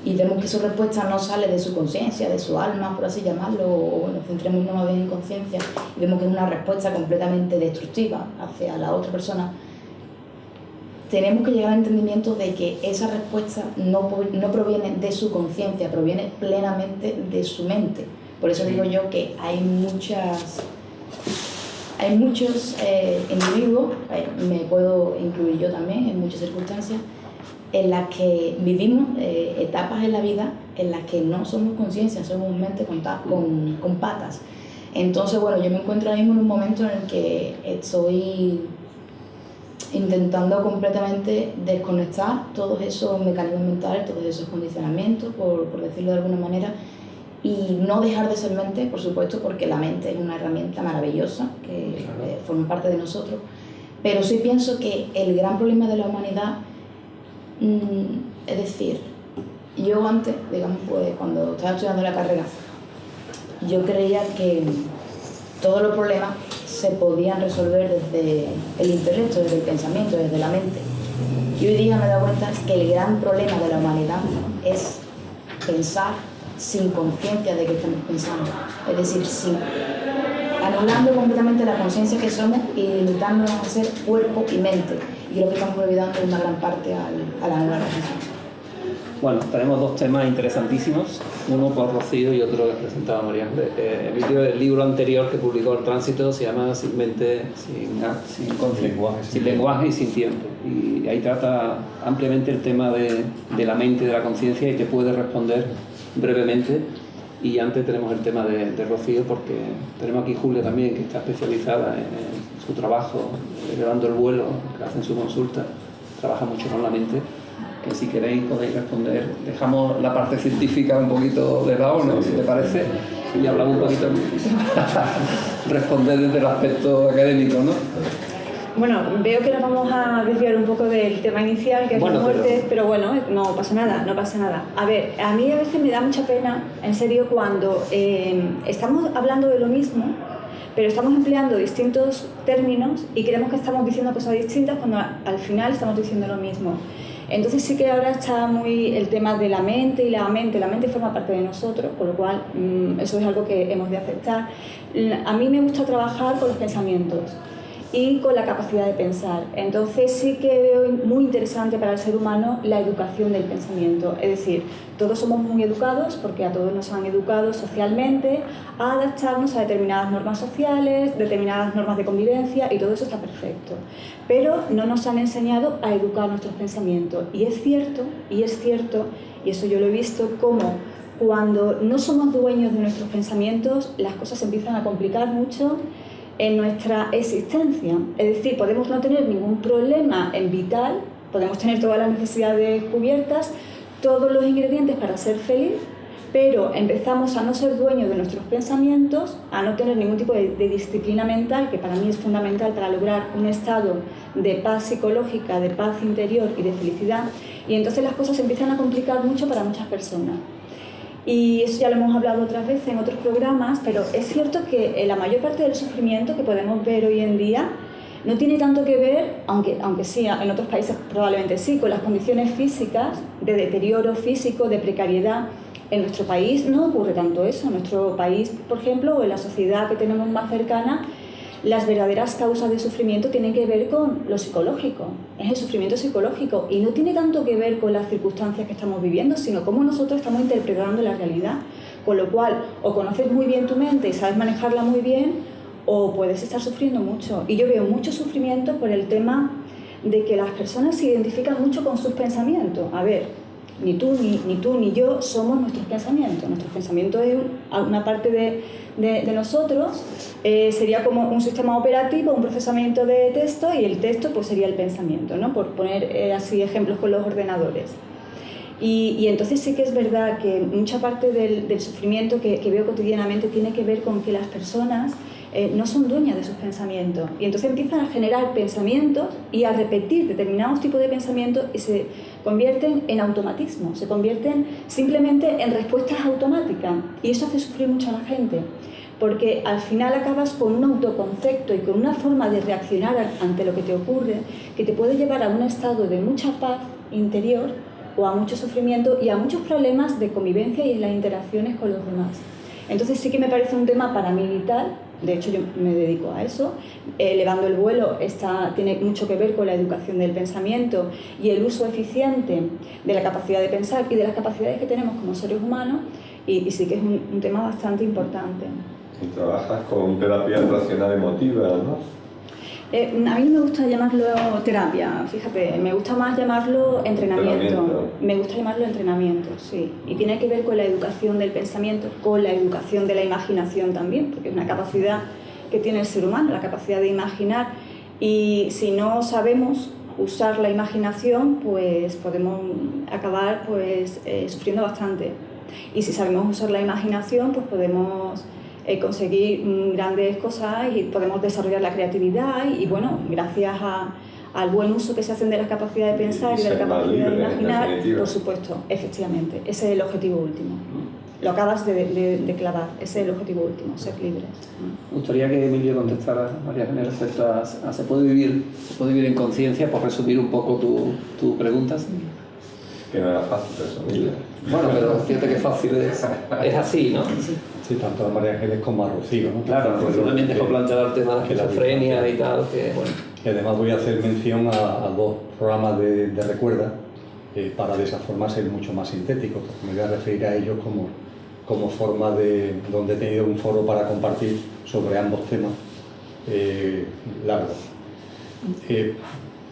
y vemos que su respuesta no sale de su conciencia, de su alma, por así llamarlo, o bueno, centrémonos más bien en conciencia, y vemos que es una respuesta completamente destructiva hacia la otra persona, tenemos que llegar al entendimiento de que esa respuesta no proviene de su conciencia, proviene plenamente de su mente. Por eso digo yo que hay muchos individuos, me puedo incluir yo también en muchas circunstancias, en las que vivimos etapas en la vida en las que no somos conciencia, somos mente con patas. Entonces, bueno, yo me encuentro ahora mismo en un momento en el que estoy intentando completamente desconectar todos esos mecanismos mentales, todos esos condicionamientos, por decirlo de alguna manera, y no dejar de ser mente, por supuesto, porque la mente es una herramienta maravillosa que forma parte de nosotros, pero sí pienso que el gran problema de la humanidad, es decir, yo antes, digamos, pues cuando estaba estudiando la carrera, yo creía que todos los problemas se podían resolver desde el intelecto, desde el pensamiento, desde la mente. Y hoy día me he dado cuenta que el gran problema de la humanidad es pensar sin conciencia de que estamos pensando. Es decir, anulando completamente la conciencia que somos y limitándonos a ser cuerpo y mente. Y creo que estamos olvidando una gran parte a la nueva reflexión. Bueno, tenemos dos temas interesantísimos, uno por Rocío y otro que presentaba María Ángeles. El libro anterior que publicó El Tránsito se llama Sin mente, sin lenguaje y sin tiempo. Y ahí trata ampliamente el tema de la mente y de la conciencia y te puede responder brevemente. Y antes tenemos el tema de Rocío, porque tenemos aquí Julia también, que está especializada en su trabajo, elevando el vuelo, que hace en su consulta, trabaja mucho con la mente. Que si queréis podéis responder. Dejamos la parte científica un poquito de lado, ¿no? Si te parece, y hablamos un poquito responder desde el aspecto académico, ¿no? Bueno, veo que nos vamos a desviar un poco del tema inicial, que es la muerte, pero bueno, no pasa nada. A ver, a mí a veces me da mucha pena, en serio, cuando estamos hablando de lo mismo, pero estamos empleando distintos términos y creemos que estamos diciendo cosas distintas cuando al final estamos diciendo lo mismo. Entonces sí que ahora está muy el tema de la mente y la mente forma parte de nosotros, con lo cual eso es algo que hemos de aceptar. A mí me gusta trabajar con los pensamientos y con la capacidad de pensar. Entonces sí que veo muy interesante para el ser humano la educación del pensamiento. Es decir, todos somos muy educados porque a todos nos han educado socialmente a adaptarnos a determinadas normas sociales, determinadas normas de convivencia y todo eso está perfecto. Pero no nos han enseñado a educar nuestros pensamientos. Y es cierto, y eso yo lo he visto, como cuando no somos dueños de nuestros pensamientos, las cosas empiezan a complicar mucho en nuestra existencia. Es decir, podemos no tener ningún problema en vital, podemos tener todas las necesidades cubiertas, todos los ingredientes para ser feliz, pero empezamos a no ser dueños de nuestros pensamientos, a no tener ningún tipo de disciplina mental, que para mí es fundamental para lograr un estado de paz psicológica, de paz interior y de felicidad, y entonces las cosas empiezan a complicar mucho para muchas personas. Y eso ya lo hemos hablado otras veces en otros programas, pero es cierto que la mayor parte del sufrimiento que podemos ver hoy en día no tiene tanto que ver, aunque sí, en otros países probablemente sí, con las condiciones físicas, de deterioro físico, de precariedad. En nuestro país no ocurre tanto eso. En nuestro país, por ejemplo, o en la sociedad que tenemos más cercana, las verdaderas causas de sufrimiento tienen que ver con lo psicológico, es el sufrimiento psicológico, y no tiene tanto que ver con las circunstancias que estamos viviendo, sino cómo nosotros estamos interpretando la realidad. Con lo cual, o conoces muy bien tu mente y sabes manejarla muy bien, o puedes estar sufriendo mucho. Y yo veo mucho sufrimiento por el tema de que las personas se identifican mucho con sus pensamientos. A ver, ni tú ni yo somos nuestros pensamientos. Nuestros pensamientos es una parte de nosotros. Sería como un sistema operativo, un procesamiento de texto, y el texto pues sería el pensamiento, ¿no? Por poner así ejemplos con los ordenadores. Y entonces sí que es verdad que mucha parte del sufrimiento que veo cotidianamente tiene que ver con que las personas no son dueñas de sus pensamientos, y entonces empiezan a generar pensamientos y a repetir determinados tipos de pensamientos y se convierten en automatismos, se convierten simplemente en respuestas automáticas, y eso hace sufrir mucho a la gente, porque al final acabas con un autoconcepto y con una forma de reaccionar ante lo que te ocurre que te puede llevar a un estado de mucha paz interior o a mucho sufrimiento y a muchos problemas de convivencia y en las interacciones con los demás. Entonces sí que me parece un tema para mí vital. De hecho, yo me dedico a eso. Elevando el vuelo tiene mucho que ver con la educación del pensamiento y el uso eficiente de la capacidad de pensar y de las capacidades que tenemos como seres humanos, y sí que es un tema bastante importante. Y trabajas con terapia racional emotiva, ¿no? A mí no me gusta llamarlo terapia, fíjate, me gusta más llamarlo entrenamiento. Me gusta llamarlo entrenamiento, sí. Y tiene que ver con la educación del pensamiento, con la educación de la imaginación también, porque es una capacidad que tiene el ser humano, la capacidad de imaginar. Y si no sabemos usar la imaginación, pues podemos acabar sufriendo bastante. Y si sabemos usar la imaginación, pues podemos conseguir grandes cosas y podemos desarrollar la creatividad y bueno, gracias al buen uso que se hacen de la capacidad de pensar y de la capacidad de imaginar, por supuesto, efectivamente, ese es el objetivo último. lo acabas de clavar. Ese es el objetivo último, ser libres. Me gustaría que Emilio contestara, María Ángeles, respecto a ¿se puede vivir en conciencia? Por resumir un poco tu pregunta. Que no era fácil resumirla. Bueno, pero fíjate que fácil es así, ¿no? Sí, tanto a María Ángeles como a Rocío, ¿no? Claro, Rocío también dejó planteado el tema de la esquizofrenia y tal, que bueno. Y además voy a hacer mención a dos programas de Recuerda, para de esa forma ser mucho más sintético, porque me voy a referir a ellos como forma donde he tenido un foro para compartir sobre ambos temas largos.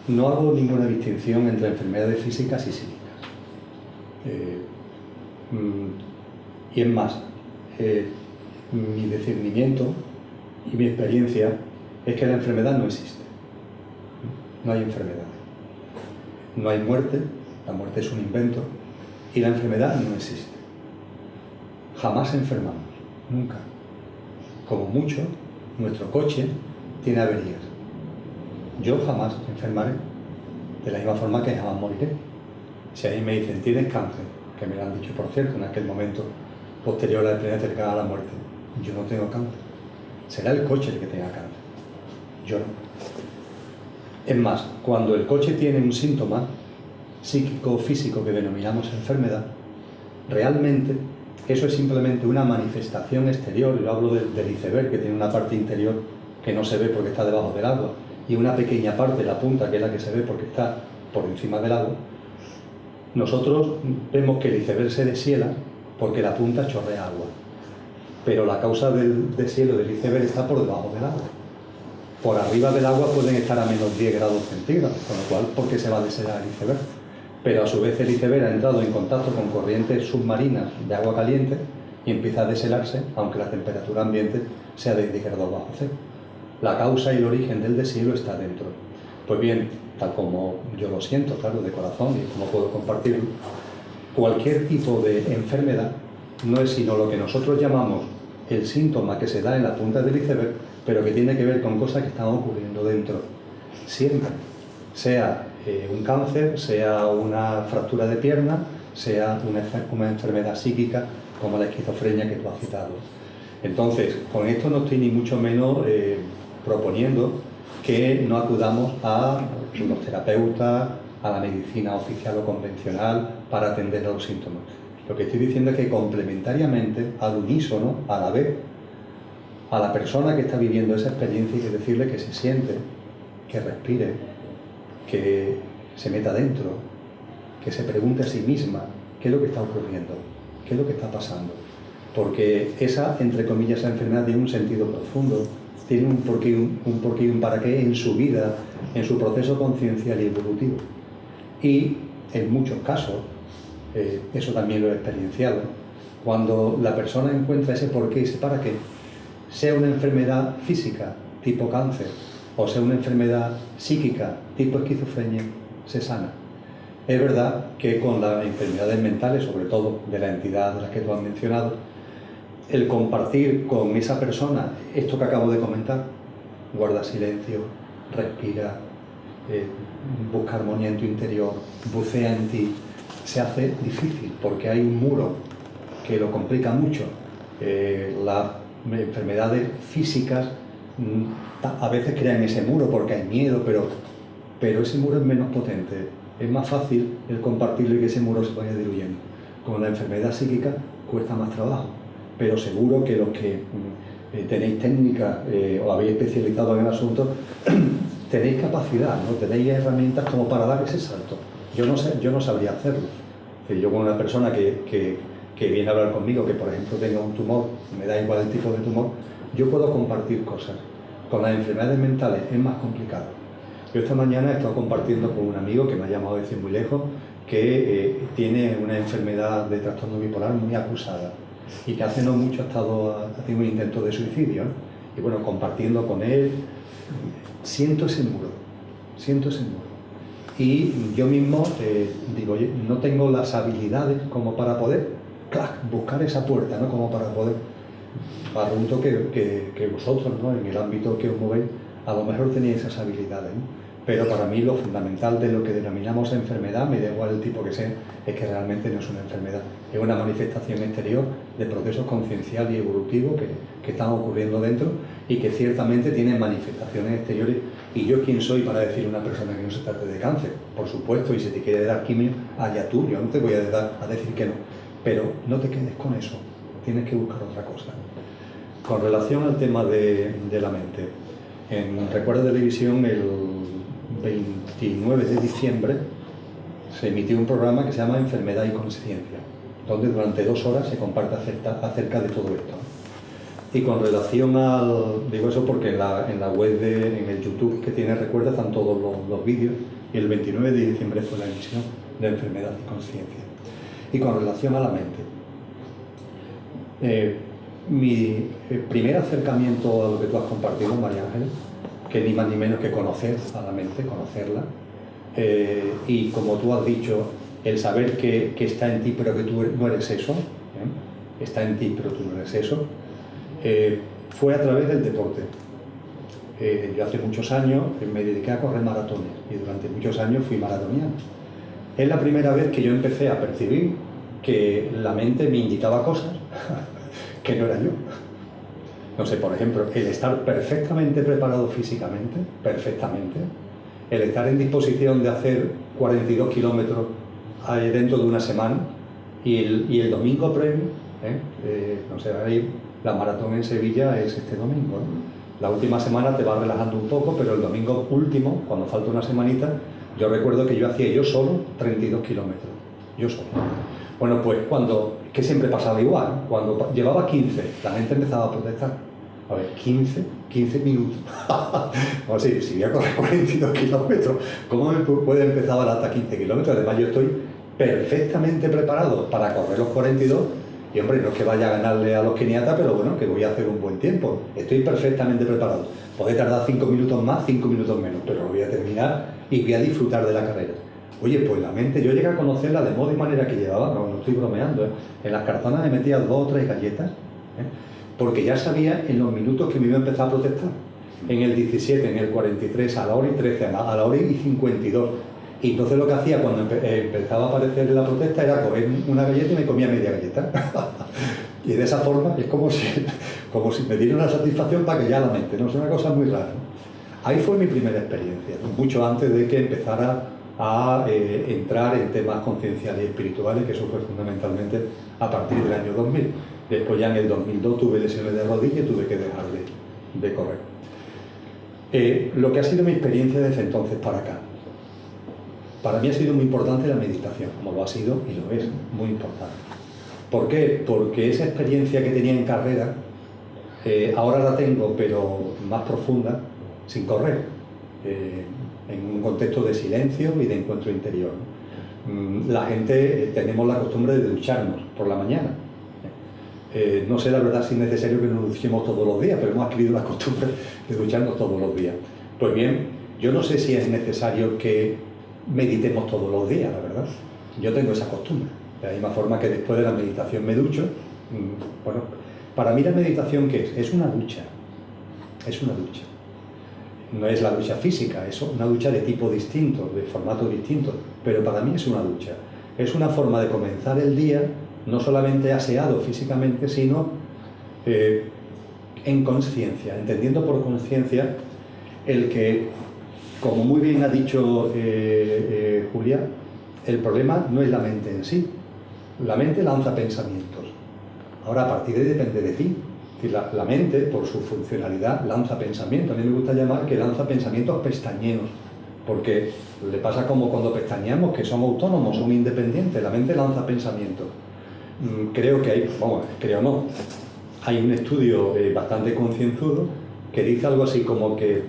No hago ninguna distinción entre enfermedades físicas y psíquicas. Y es más, mi discernimiento y mi experiencia es que la enfermedad no existe. No hay enfermedad. No hay muerte, la muerte es un invento, y la enfermedad no existe. Jamás enfermamos, nunca. Como mucho, nuestro coche tiene averías. Yo jamás enfermaré, de la misma forma que jamás moriré. Si a mí me dicen, tienes cáncer, que me lo han dicho por cierto en aquel momento posterior a la experiencia cercana a la muerte, yo no tengo cáncer. Será el coche el que tenga cáncer, yo no. Es más, cuando el coche tiene un síntoma psíquico o físico que denominamos enfermedad, realmente eso es simplemente una manifestación exterior. Yo hablo del iceberg, que tiene una parte interior que no se ve porque está debajo del agua, y una pequeña parte, la punta, que es la que se ve porque está por encima del agua. Nosotros vemos que el iceberg se deshiela porque la punta chorrea agua, pero la causa del deshielo del iceberg está por debajo del agua. Por arriba del agua pueden estar a menos 10 grados centígrados, con lo cual, ¿por qué se va a deshelar el iceberg? Pero a su vez el iceberg ha entrado en contacto con corrientes submarinas de agua caliente y empieza a deshelarse, aunque la temperatura ambiente sea de 10 grados bajo cero. La causa y el origen del deshielo está dentro. Pues bien, tal como yo lo siento, claro, de corazón, y como puedo compartirlo, cualquier tipo de enfermedad no es sino lo que nosotros llamamos el síntoma que se da en la punta del iceberg, pero que tiene que ver con cosas que están ocurriendo dentro. Siempre. Sea un cáncer, sea una fractura de pierna, sea una enfermedad psíquica como la esquizofrenia que tú has citado. Entonces, con esto no estoy ni mucho menos proponiendo que no acudamos a los terapeutas, a la medicina oficial o convencional para atender a los síntomas. Lo que estoy diciendo es que complementariamente, al unísono, a la vez, a la persona que está viviendo esa experiencia hay que decirle que se siente, que respire, que se meta dentro, que se pregunte a sí misma qué es lo que está ocurriendo, qué es lo que está pasando. Porque esa, entre comillas, esa enfermedad tiene un sentido profundo, tiene un porqué y un para qué en su vida, en su proceso conciencial y evolutivo. Y en muchos casos, eso también lo he experienciado, cuando la persona encuentra ese porqué y ese para qué, sea una enfermedad física tipo cáncer o sea una enfermedad psíquica tipo esquizofrenia, se sana. Es verdad que con las enfermedades mentales, sobre todo de la entidad de las que tú has mencionado, el compartir con esa persona esto que acabo de comentar, guarda silencio, respira, busca armonía en tu interior, bucea en ti, se hace difícil porque hay un muro que lo complica mucho. Las enfermedades físicas a veces crean ese muro porque hay miedo, pero ese muro es menos potente. Es más fácil el compartirlo y que ese muro se vaya diluyendo. Con la enfermedad psíquica cuesta más trabajo, pero seguro que los que tenéis técnica o habéis especializado en el asunto tenéis capacidad, ¿no? Tenéis herramientas como para dar ese salto. Yo no sabría hacerlo. Yo con una persona que viene a hablar conmigo, que por ejemplo tenga un tumor, me da igual el tipo de tumor, yo puedo compartir cosas. Con las enfermedades mentales es más complicado. Yo esta mañana he estado compartiendo con un amigo que me ha llamado desde muy lejos, que tiene una enfermedad de trastorno bipolar muy acusada y que hace no mucho ha tenido un intento de suicidio, ¿no? Y bueno, compartiendo con él, siento ese muro. Y yo mismo digo, oye, no tengo las habilidades como para poder buscar esa puerta, ¿no? Como para poder, pregunto que vosotros, ¿no? En el ámbito que os movéis, a lo mejor tenéis esas habilidades, ¿no? pero para mí lo fundamental de lo que denominamos enfermedad, me da igual el tipo que sea, es que realmente no es una enfermedad, es una manifestación exterior de procesos concienciales y evolutivos que están ocurriendo dentro y que ciertamente tienen manifestaciones exteriores. Y yo, ¿quién soy para decir a una persona que no se trate de cáncer? Por supuesto, y si te quiere dar quimio, allá tú, yo no te voy a decir que no, pero no te quedes con eso, tienes que buscar otra cosa. Con relación al tema de la mente, en Recuerda de Televisión el 29 de diciembre se emitió un programa que se llama Enfermedad y Conciencia, donde durante 2 horas se comparte acerca de todo esto. Y con relación al... digo eso porque en la web, en el YouTube que tiene Recuerda están todos los vídeos, y el 29 de diciembre fue la emisión de Enfermedad y Conciencia. Y con relación a la mente, mi primer acercamiento a lo que tú has compartido, María Ángeles, que ni más ni menos que conocer a la mente, conocerla, y como tú has dicho, el saber que está en ti pero que tú no eres eso, está en ti pero tú no eres eso, fue a través del deporte. Yo hace muchos años me dediqué a correr maratones y durante muchos años fui maratoniano. Es la primera vez que yo empecé a percibir que la mente me indicaba cosas que no era yo. No sé, por ejemplo, el estar perfectamente preparado físicamente, perfectamente, el estar en disposición de hacer 42 kilómetros dentro de una semana y el domingo previo, no sé, ahí la maratón en Sevilla es este domingo, ¿no? La última semana te vas relajando un poco, pero el domingo último, cuando falta una semanita, yo recuerdo que yo hacía yo solo 32 kilómetros, yo solo. Bueno, pues que siempre pasaba igual, cuando llevaba 15, la gente empezaba a protestar. A ver, 15 minutos. O sea, si voy a correr 42 kilómetros, ¿cómo me puede empezar hasta 15 kilómetros? Además, yo estoy perfectamente preparado para correr los 42 y, hombre, no es que vaya a ganarle a los keniatas, pero bueno, que voy a hacer un buen tiempo. Estoy perfectamente preparado. Puede tardar 5 minutos más, 5 minutos menos, pero lo voy a terminar y voy a disfrutar de la carrera. Oye, pues la mente, yo llegué a conocerla de modo y manera que llevaba, no estoy bromeando, ¿eh? En las carzonas me metía 2 o 3 galletas, porque ya sabía en los minutos que me iba a empezar a protestar. En el 17, en el 43, a la hora y 13, a la hora y 52. Y entonces lo que hacía cuando empezaba a aparecer la protesta era coger una galleta y me comía media galleta. Y de esa forma es como si me diera una satisfacción para que ya la mente, ¿no? Es una cosa muy rara, ¿no? Ahí fue mi primera experiencia, mucho antes de que empezara a entrar en temas concienciales y espirituales, que eso fue fundamentalmente a partir del año 2000. Después ya en el 2002 tuve lesiones de rodilla y tuve que dejar de correr. Lo que ha sido mi experiencia desde entonces para acá. Para mí ha sido muy importante la meditación, como lo ha sido y lo es, muy importante. ¿Por qué? Porque esa experiencia que tenía en carrera, ahora la tengo, pero más profunda, sin correr, en un contexto de silencio y de encuentro interior. La gente tenemos la costumbre de ducharnos por la mañana. No sé la verdad si es necesario que nos duchemos todos los días, pero hemos adquirido la costumbre de ducharnos todos los días. Pues bien, yo no sé si es necesario que meditemos todos los días, la verdad. Yo tengo esa costumbre. De la misma forma que después de la meditación me ducho. Bueno, para mí la meditación, ¿qué es? Es una ducha. Es una ducha. No es la ducha física, es una ducha de tipo distinto, de formato distinto, pero para mí es una ducha. Es una forma de comenzar el día, no solamente aseado físicamente, sino en conciencia, entendiendo por conciencia el que, como muy bien ha dicho Julia, el problema no es la mente en sí. La mente lanza pensamientos. Ahora, a partir de ahí depende de ti. La mente, por su funcionalidad, lanza pensamientos. A mí me gusta llamar que lanza pensamientos pestañeos, porque le pasa como cuando pestañeamos, que somos autónomos, somos independientes. La mente lanza pensamientos. Creo que hay, creo no, hay un estudio bastante concienzudo que dice algo así como que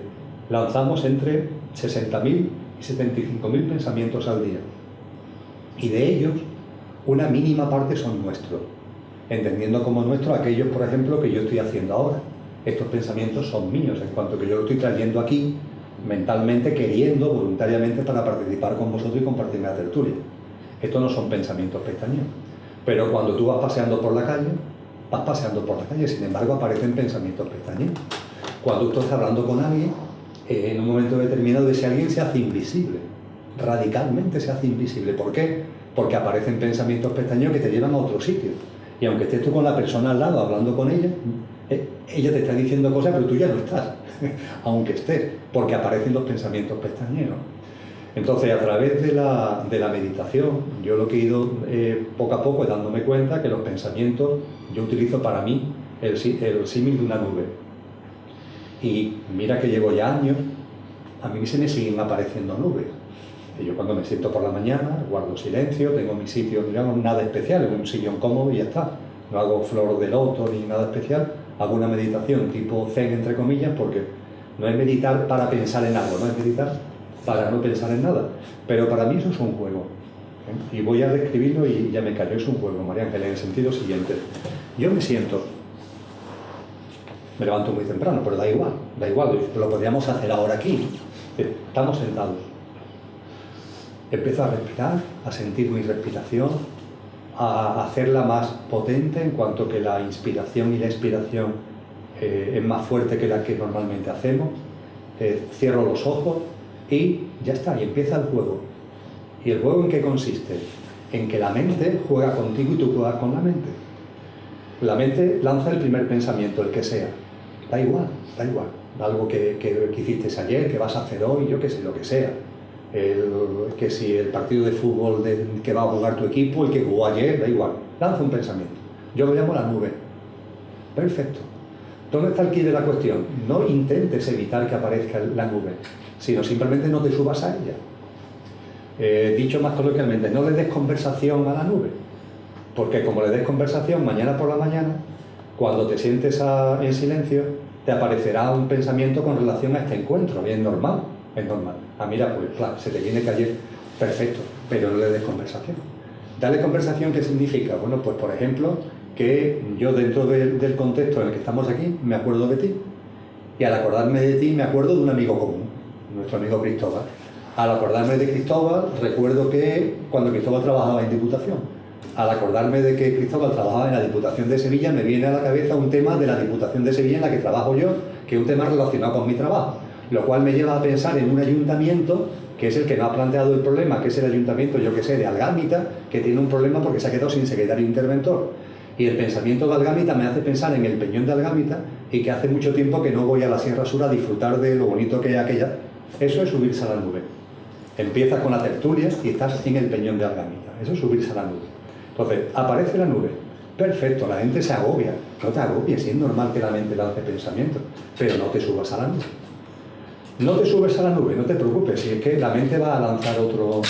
lanzamos entre 60.000 y 75.000 pensamientos al día. Y de ellos, una mínima parte son nuestros. Entendiendo como nuestros aquellos, por ejemplo, que yo estoy haciendo ahora. Estos pensamientos son míos, en cuanto que yo lo estoy trayendo aquí, mentalmente, queriendo, voluntariamente, para participar con vosotros y compartir la tertulia. Estos no son pensamientos pestañeos. Pero cuando tú vas paseando por la calle, sin embargo aparecen pensamientos pestañeos. Cuando tú estás hablando con alguien, en un momento determinado ese alguien se hace invisible, radicalmente se hace invisible. ¿Por qué? Porque aparecen pensamientos pestañeos que te llevan a otro sitio. Y aunque estés tú con la persona al lado hablando con ella, ella te está diciendo cosas, pero tú ya no estás, aunque estés, porque aparecen los pensamientos pestañeos. Entonces, a través de la meditación, yo lo que he ido poco a poco dándome cuenta que los pensamientos, yo utilizo para mí el símil de una nube. Y mira que llevo ya años, a mí se me siguen apareciendo nubes. Y yo cuando me siento por la mañana, guardo silencio, tengo mi sitio, digamos, nada especial, en un sillón cómodo y ya está. No hago flor de loto ni nada especial, hago una meditación tipo zen, entre comillas, porque no es meditar para pensar en algo, no es meditar para no pensar en nada. Pero para mí eso es un juego. Y voy a describirlo y ya me callo, es un juego, María Ángela, en el sentido siguiente. Yo me siento, me levanto muy temprano, pero da igual, lo podríamos hacer ahora aquí. Estamos sentados. Empiezo a respirar, a sentir mi respiración, a hacerla más potente en cuanto que la inspiración y la expiración es más fuerte que la que normalmente hacemos. Cierro los ojos y ya está, y empieza el juego. ¿Y el juego en qué consiste? En que la mente juega contigo y tú juegas con la mente. La mente lanza el primer pensamiento, el que sea. Da igual. Algo que hiciste ayer, que vas a hacer hoy, yo qué sé, lo que sea. Que si el partido de fútbol que va a jugar tu equipo, el que jugó ayer, da igual. Lanza un pensamiento. Yo lo llamo la nube. Perfecto. ¿Dónde está el quid de la cuestión? No intentes evitar que aparezca la nube, sino simplemente no te subas a ella. Dicho más coloquialmente, no le des conversación a la nube, porque como le des conversación mañana por la mañana, cuando te sientes en silencio, te aparecerá un pensamiento con relación a este encuentro, y es normal. Mira, pues claro, se te viene que ayer, perfecto, pero no le des conversación. Dale conversación, ¿qué significa? Bueno, pues por ejemplo, que yo dentro del contexto en el que estamos aquí, me acuerdo de ti, y al acordarme de ti me acuerdo de un amigo común, nuestro amigo Cristóbal. Al acordarme de Cristóbal, recuerdo que cuando Cristóbal trabajaba en Diputación, al acordarme de que Cristóbal trabajaba en la Diputación de Sevilla, me viene a la cabeza un tema de la Diputación de Sevilla en la que trabajo yo, que es un tema relacionado con mi trabajo, lo cual me lleva a pensar en un ayuntamiento que es el que no ha planteado el problema, que es el ayuntamiento, yo que sé, de Algámita, que tiene un problema porque se ha quedado sin secretario interventor. Y el pensamiento de Algámita me hace pensar en el Peñón de Algámita y que hace mucho tiempo que no voy a la Sierra Sur a disfrutar de lo bonito que es aquella. Eso es subirse a la nube. Empiezas con la tertulia y estás en el Peñón de Algámita. Eso es subirse a la nube. Entonces, aparece la nube. Perfecto, la mente se agobia. No te agobies, es normal que la mente lance pensamientos, pero no te subas a la nube. No te subes a la nube, no te preocupes, si es que la mente va a lanzar otro.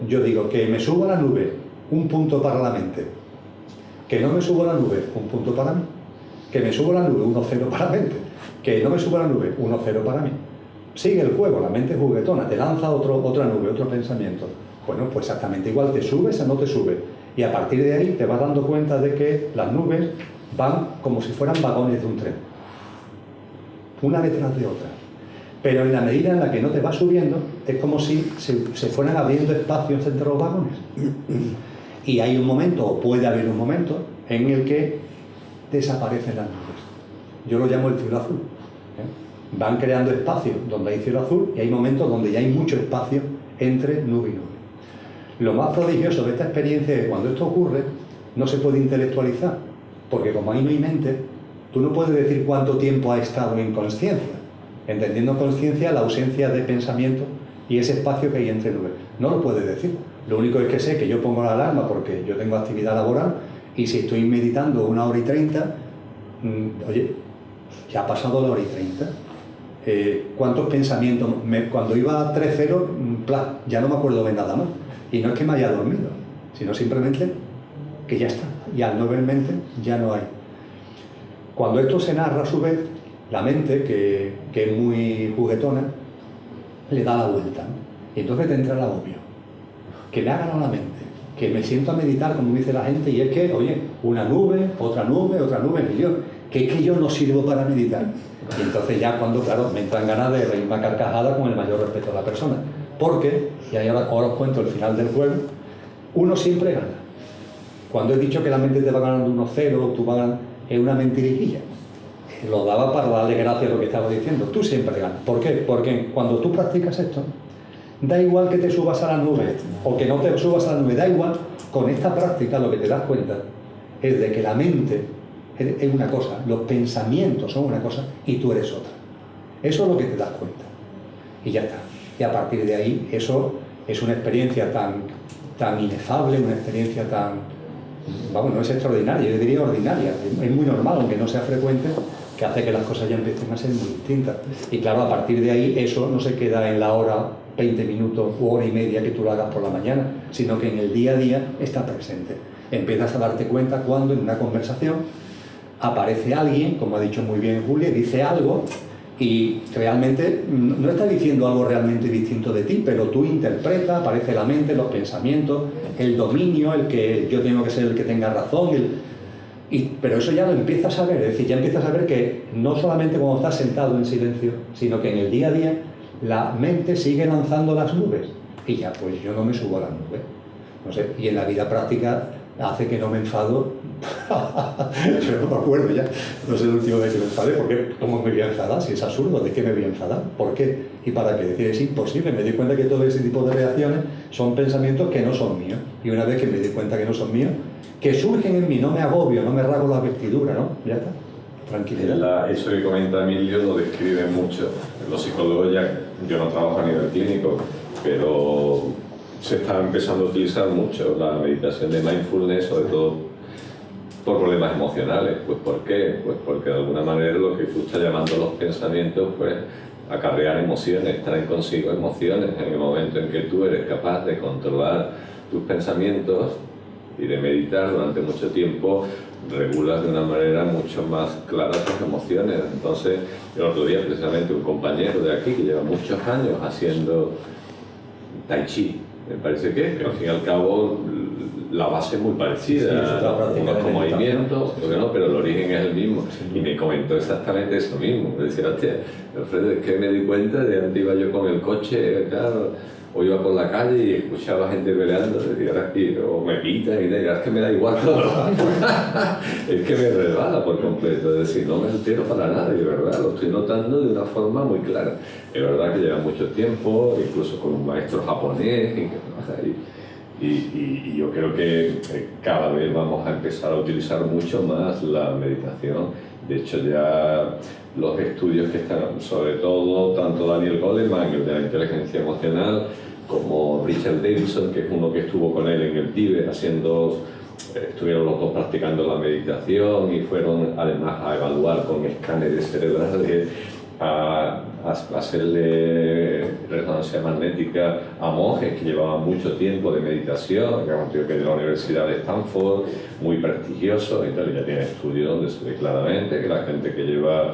Yo digo, que me subo a la nube, un punto para la mente. Que no me subo a la nube, un punto para mí. Que me subo a la nube, 1-0 para la mente. Que no me subo a la nube, 1-0 para mí. Sigue el juego, la mente es juguetona, te lanza otra nube, otro pensamiento. Bueno, pues exactamente igual, te subes o no te subes. Y a partir de ahí te vas dando cuenta de que las nubes van como si fueran vagones de un tren. Una detrás de otra. Pero en la medida en la que no te vas subiendo, es como si se fueran abriendo espacios entre los vagones. Y hay un momento, o puede haber un momento, en el que desaparecen las nubes. Yo lo llamo el cielo azul. Van creando espacios donde hay cielo azul y hay momentos donde ya hay mucho espacio entre nube y nube. Lo más prodigioso de esta experiencia es que cuando esto ocurre, no se puede intelectualizar, porque como ahí no hay mente, tú no puedes decir cuánto tiempo ha estado en consciencia, entendiendo consciencia la ausencia de pensamiento y ese espacio que hay entre nubes. No lo puedes decir. Lo único es que sé que yo pongo la alarma porque yo tengo actividad laboral y si estoy meditando 1 hora y 30, oye, ya ha pasado la hora y 30. ¿Cuántos pensamientos? Cuando iba a 3-0, ya no me acuerdo de nada más. Y no es que me haya dormido, sino simplemente que ya está. Y al no ver mente, ya no hay. Cuando esto se narra a su vez, la mente, que es muy juguetona, le da la vuelta, ¿no? Y entonces te entra el agobio. Que me hagan a la mente, que me siento a meditar, como dice la gente, y es que, oye, una nube, otra nube, millón, que es que yo no sirvo para meditar. Y entonces ya cuando, claro, me entran ganas de reírme a carcajadas con el mayor respeto a la persona. Porque, y ahí ahora os cuento el final del juego, uno siempre gana. Cuando he dicho que la mente te va ganando 1-0, tú vas ganando, es una mentirijilla. lo daba para darle gracias a lo que estaba diciendo. Tú siempre ganas. ¿Por qué? Porque cuando tú practicas esto, da igual que te subas a la nube o que no te subas a la nube, da igual. Con esta práctica lo que te das cuenta es de que la mente es una cosa, los pensamientos son una cosa y tú eres otra. Eso es lo que te das cuenta. Y ya está. Y a partir de ahí, eso es una experiencia tan inefable, una experiencia tan... Vamos, no es extraordinaria, yo diría ordinaria. Es muy normal, aunque no sea frecuente, que hace que las cosas ya empiecen a ser muy distintas. Y claro, a partir de ahí, eso no se queda en la hora, 20 minutos u hora y media que tú lo hagas por la mañana, sino que en el día a día está presente. Empiezas a darte cuenta cuando en una conversación aparece alguien, como ha dicho muy bien Julia, dice algo y realmente no está diciendo algo realmente distinto de ti, pero tú interpretas, aparece la mente, los pensamientos, el dominio, el que yo tengo que ser el que tenga razón, pero eso ya lo empiezas a ver, es decir, ya empiezas a ver que no solamente cuando estás sentado en silencio, sino que en el día a día la mente sigue lanzando las nubes y ya pues yo no me subo a las nubes, no sé, y en la vida práctica hace que no me enfado. Yo no me acuerdo ya, no sé el último vez que me enfadé, porque ¿cómo me voy a enfadar? Si es absurdo, ¿de qué me voy a enfadar? ¿Por qué? ¿Y para qué? Es decir, es imposible, me di cuenta que todo ese tipo de reacciones son pensamientos que no son míos, y una vez que me di cuenta que no son míos, que surgen en mí, no me agobio, no me rasgo la vestidura, ¿no? Ya está, tranquilidad. Eso que comenta Emilio lo describe mucho. Los psicólogos ya, yo no trabajo a nivel clínico, pero se está empezando a utilizar mucho la meditación de mindfulness, sobre todo por problemas emocionales. Pues ¿por qué? Pues porque de alguna manera lo que tú estás llamando los pensamientos, pues acarrear emociones, traen consigo emociones. En el momento en que tú eres capaz de controlar tus pensamientos y de meditar durante mucho tiempo, regulas de una manera mucho más clara tus emociones. Entonces, el otro día precisamente un compañero de aquí que lleva muchos años haciendo tai chi, me parece que al fin y al cabo la base es muy parecida, unos movimientos, pero el origen es el mismo. Y me comentó exactamente eso mismo. Me decía, hostia, Alfredo, es que me di cuenta de antes iba yo con el coche, claro, o iba por la calle y escuchaba gente peleando, o me pita y es que me da igual todo. Es que me resbala por completo, es decir, no me entero para nada, y de verdad, lo estoy notando de una forma muy clara. Es verdad que lleva mucho tiempo, incluso con un maestro japonés, y yo creo que cada vez vamos a empezar a utilizar mucho más la meditación. De hecho, ya los estudios que están, sobre todo, tanto Daniel Goleman, el de la inteligencia emocional, como Richard Davidson, que es uno que estuvo con él en el Tíbet estuvieron los dos practicando la meditación y fueron además a evaluar con escáneres cerebrales, a hacerle resonancia magnética a monjes que llevaban mucho tiempo de meditación, que era un tío que de la Universidad de Stanford, muy prestigioso y tal, y ya tiene estudios donde se ve claramente que la gente que lleva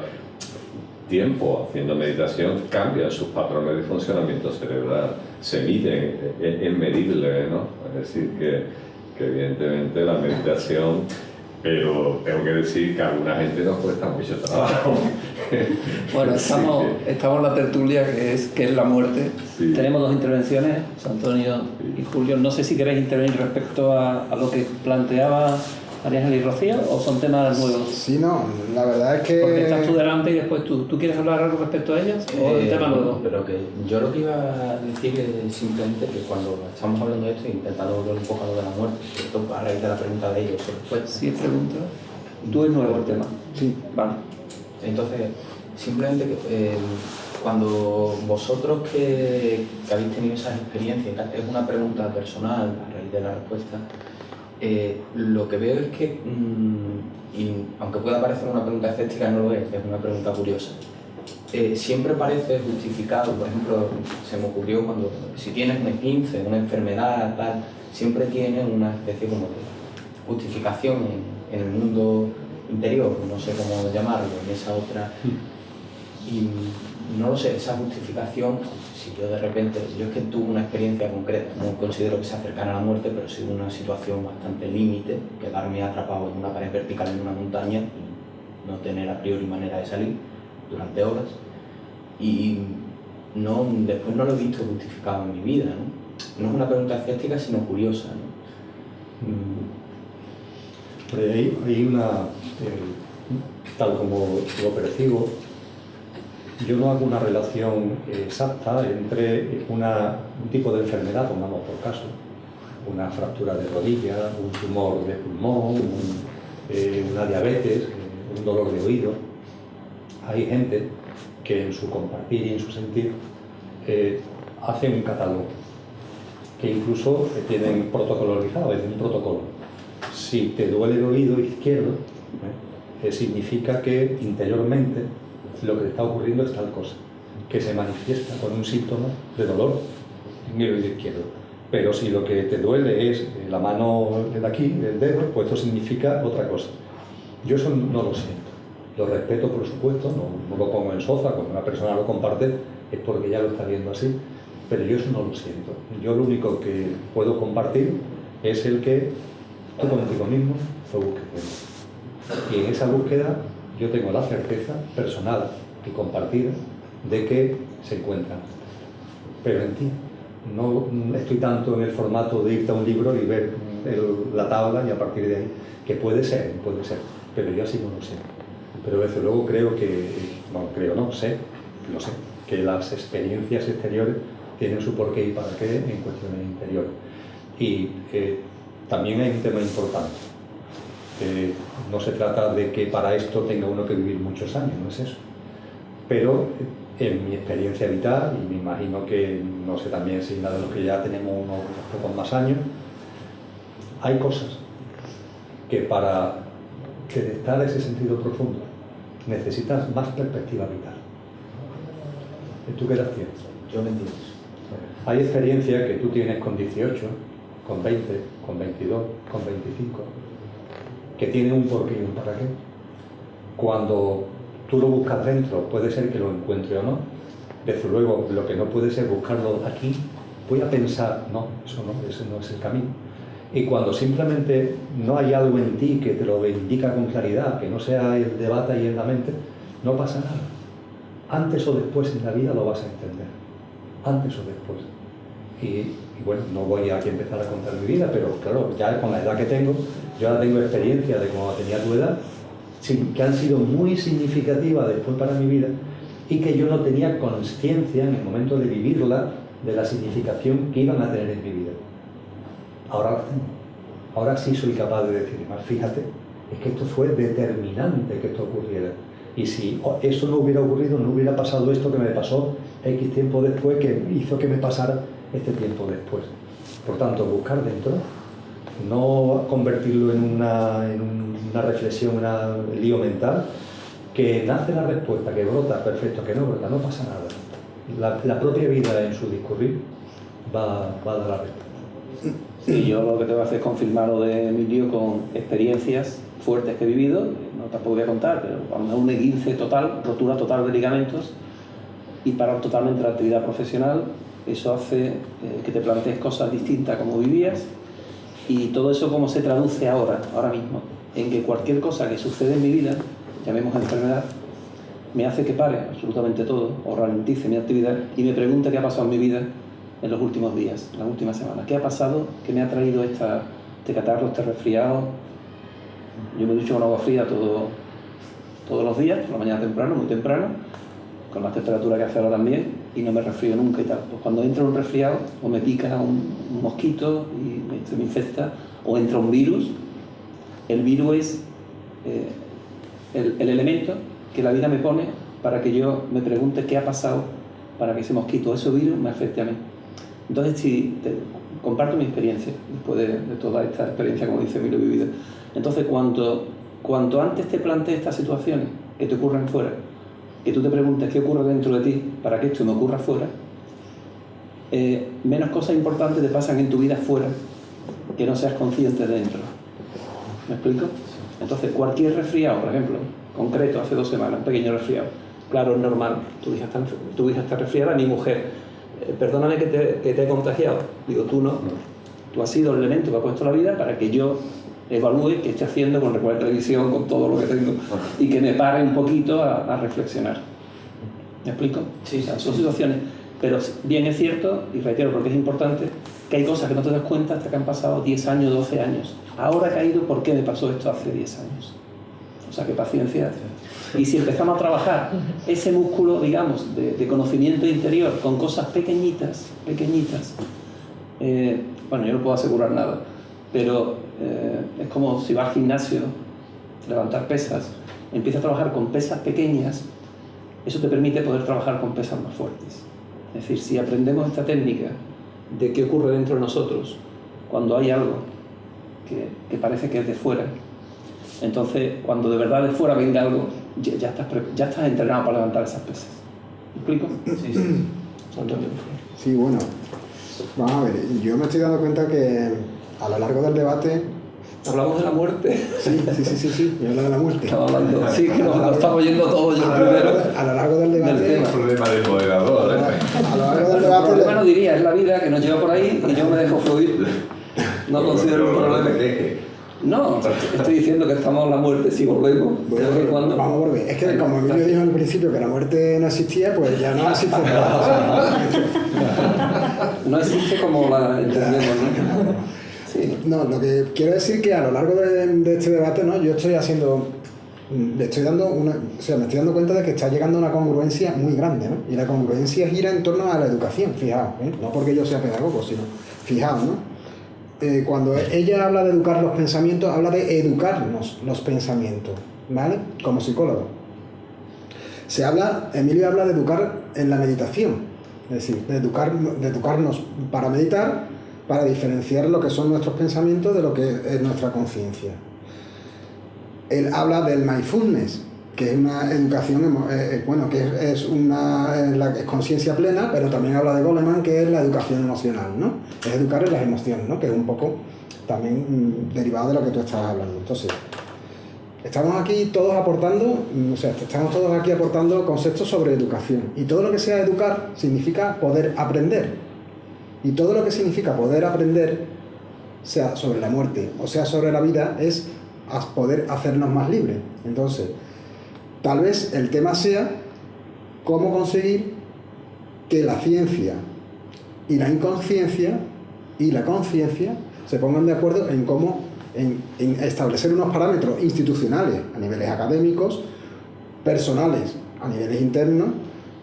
tiempo haciendo meditación cambia sus patrones de funcionamiento cerebral, se miden, es medible, ¿no? Es decir, que evidentemente la meditación, pero tengo que decir que a alguna gente nos cuesta mucho trabajo. Bueno, estamos en la tertulia que es la muerte. Sí. Tenemos dos intervenciones, Antonio y Julio. No sé si queréis intervenir respecto a lo que planteaba María Ángeles y Rocío, o son temas nuevos. Sí, no, la verdad es que... Porque estás tú delante y después tú quieres hablar algo respecto a ellas, o el tema nuevo. Pero que yo lo que iba a decir es simplemente que cuando estamos hablando de esto, intentando volver un poco a lo de la muerte, esto a raíz de la pregunta de ellos. Pues sí, pregunta. Tú es nuevo el tema. Sí. Vale. Entonces, simplemente que cuando vosotros que habéis tenido esas experiencias, es una pregunta personal a raíz de la respuesta, lo que veo es que, y aunque pueda parecer una pregunta escéptica, no lo es una pregunta curiosa. Siempre parece justificado, por ejemplo, se me ocurrió cuando, si tienes un esguince, una enfermedad, tal, siempre tienes una especie como de justificación en el mundo interior, no sé cómo llamarlo, en esa otra. Y no lo sé, esa justificación, si yo de repente, yo es que tuve una experiencia concreta, no considero que sea cercana a la muerte, pero sí una situación bastante límite, quedarme atrapado en una pared vertical en una montaña y no tener a priori manera de salir durante horas, y después no lo he visto justificado en mi vida, ¿no? No es una pregunta escéptica, sino curiosa, ¿no? Hay una... tal como lo percibo, yo no hago una relación exacta entre un tipo de enfermedad, pongamos por caso, una fractura de rodilla, un tumor de pulmón, una diabetes, un dolor de oído. Hay gente que en su compartir y en su sentir hace un catálogo, que incluso tienen protocolarizado, es un protocolo. Si te duele el oído izquierdo, significa que interiormente lo que te está ocurriendo es tal cosa, que se manifiesta con un síntoma de dolor en el oído izquierdo. Pero si lo que te duele es la mano de aquí, del dedo, pues esto significa otra cosa. Yo eso no lo siento. Lo respeto, por supuesto, no lo pongo en soza. Cuando una persona lo comparte es porque ya lo está viendo así, pero yo eso no lo siento. Yo lo único que puedo compartir es el que tú contigo mismo lo busques. Y en esa búsqueda yo tengo la certeza personal y compartida de que se encuentran. Pero en ti. No estoy tanto en el formato de irte a un libro y ver la tabla y a partir de ahí, que puede ser, pero yo así no lo sé. Pero desde luego creo que, lo sé, que las experiencias exteriores tienen su porqué y para qué en cuestiones interiores. Y también hay un tema importante. No se trata de que para esto tenga uno que vivir muchos años, no es eso. Pero en mi experiencia vital, y me imagino que, no sé también si la de los que ya tenemos unos pocos más años, hay cosas que para detectar ese sentido profundo necesitas más perspectiva vital. ¿Tú qué edad tienes? Yo 22. Hay experiencias que tú tienes con 18, con 20, con 22, con 25, que tienen un porqué y un para qué. Cuando tú lo buscas dentro, puede ser que lo encuentre o no. Desde luego, lo que no puede ser buscarlo aquí, voy a pensar, no, ese no es el camino. Y cuando simplemente no hay algo en ti que te lo indica con claridad, que no sea el debate ahí en la mente, no pasa nada. Antes o después en la vida lo vas a entender. Antes o después. Y bueno, no voy aquí a empezar a contar mi vida, pero claro, ya con la edad que tengo, yo ahora tengo experiencia de cuando tenía tu edad, que han sido muy significativas después para mi vida y que yo no tenía conciencia en el momento de vivirla de la significación que iban a tener en mi vida. Ahora las tengo. Ahora sí soy capaz de decir, más fíjate, es que esto fue determinante que esto ocurriera. Y si eso no hubiera ocurrido, no hubiera pasado esto que me pasó X tiempo después, que hizo que me pasara este tiempo después. Por tanto, buscar dentro, no convertirlo en una reflexión, un lío mental, que nace la respuesta, que brota, perfecto, que no brota, no pasa nada. La propia vida en su discurrir va a dar la respuesta. Sí, yo lo que tengo que hacer es confirmar lo de Emilio con experiencias fuertes que he vivido, no tampoco voy a contar, pero cuando un esguince total, rotura total de ligamentos y parar totalmente la actividad profesional, eso hace que te plantees cosas distintas a como vivías. Y todo eso cómo se traduce ahora mismo, en que cualquier cosa que sucede en mi vida, llamemos enfermedad, me hace que pare absolutamente todo, o ralentice mi actividad y me pregunte qué ha pasado en mi vida en los últimos días, en las últimas semanas. ¿Qué ha pasado que me ha traído este catarro, este resfriado? Yo me ducho con agua fría todos los días, por la mañana temprano, muy temprano, con la temperatura que hace ahora también, y no me resfrío nunca y tal. Pues cuando entra un resfriado, o me pica un mosquito y se me infecta, o entra un virus, el virus es el elemento que la vida me pone para que yo me pregunte qué ha pasado para que ese mosquito o ese virus me afecte a mí. Entonces, si comparto mi experiencia, después de toda esta experiencia, como dice Emilio, vivida. Entonces, cuanto antes te plantees estas situaciones que te ocurren fuera, que tú te preguntes qué ocurre dentro de ti para que esto me ocurra fuera, menos cosas importantes te pasan en tu vida fuera que no seas consciente de dentro. ¿Me explico? Entonces, cualquier resfriado, por ejemplo, concreto, hace 2 semanas, un pequeño resfriado, claro, es normal, tu hija está resfriada, mi mujer, perdóname que te he contagiado, digo, tú no, tú has sido el elemento que ha puesto la vida para que yo evalúe qué estoy haciendo con Recuerda Televisión, con todo lo que tengo, y que me pare un poquito a reflexionar. ¿Me explico? Sí, o sea, son situaciones, pero bien es cierto, y reitero porque es importante, que hay cosas que no te das cuenta hasta que han pasado 10 años, 12 años. Ahora he caído, ¿por qué me pasó esto hace 10 años? O sea, que paciencia. Y si empezamos a trabajar ese músculo, digamos, de conocimiento interior con cosas pequeñitas, bueno, yo no puedo asegurar nada, pero es como si vas al gimnasio, levantar pesas, empieza a trabajar con pesas pequeñas, eso te permite poder trabajar con pesas más fuertes. Es decir, si aprendemos esta técnica de qué ocurre dentro de nosotros cuando hay algo que parece que es de fuera, entonces cuando de verdad de fuera venga algo, ya estás entrenado para levantar esas pesas. ¿Me explico? Sí, sí. Antonio. Sí, bueno, vamos a ver, yo me estoy dando cuenta que a lo largo del debate... Hablamos de la muerte. Sí, yo hablo de la muerte. Estamos hablando, sí, que nos lo estamos oyendo todo yo primero. A lo largo del debate... Un problema de moderador. A lo largo del El debate... problema no diría, es la vida que nos lleva por ahí y yo me dejo fluir. No considero un problema. No, estoy diciendo que estamos en la muerte si volvemos. Vamos a volver. Es que como Emilio dijo al principio que la muerte no existía, pues ya no existe nada. No existe como la entendemos, ¿no? Sí. No, lo que quiero decir que a lo largo de este debate, ¿no? Yo estoy haciendo... me estoy dando cuenta de que está llegando a una congruencia muy grande, ¿no? Y la congruencia gira en torno a la educación, fijaos, ¿eh? No porque yo sea pedagogo, sino fijaos, ¿no? Cuando ella habla de educar los pensamientos, habla de educarnos los pensamientos, ¿vale? Como psicólogo. Emilio habla de educar en la meditación, es decir, de educarnos para meditar, para diferenciar lo que son nuestros pensamientos de lo que es nuestra conciencia. Él habla del mindfulness, que es una educación, que es conciencia plena, pero también habla de Goleman, que es la educación emocional, ¿no? Es educar en las emociones, ¿no? Que es un poco también derivado de lo que tú estabas hablando. Entonces, estamos todos aquí aportando conceptos sobre educación. Y todo lo que sea educar significa poder aprender. Y todo lo que significa poder aprender, sea sobre la muerte o sea sobre la vida, es poder hacernos más libres. Entonces, tal vez el tema sea cómo conseguir que la ciencia y la inconsciencia y la conciencia se pongan de acuerdo en establecer unos parámetros institucionales a niveles académicos, personales a niveles internos,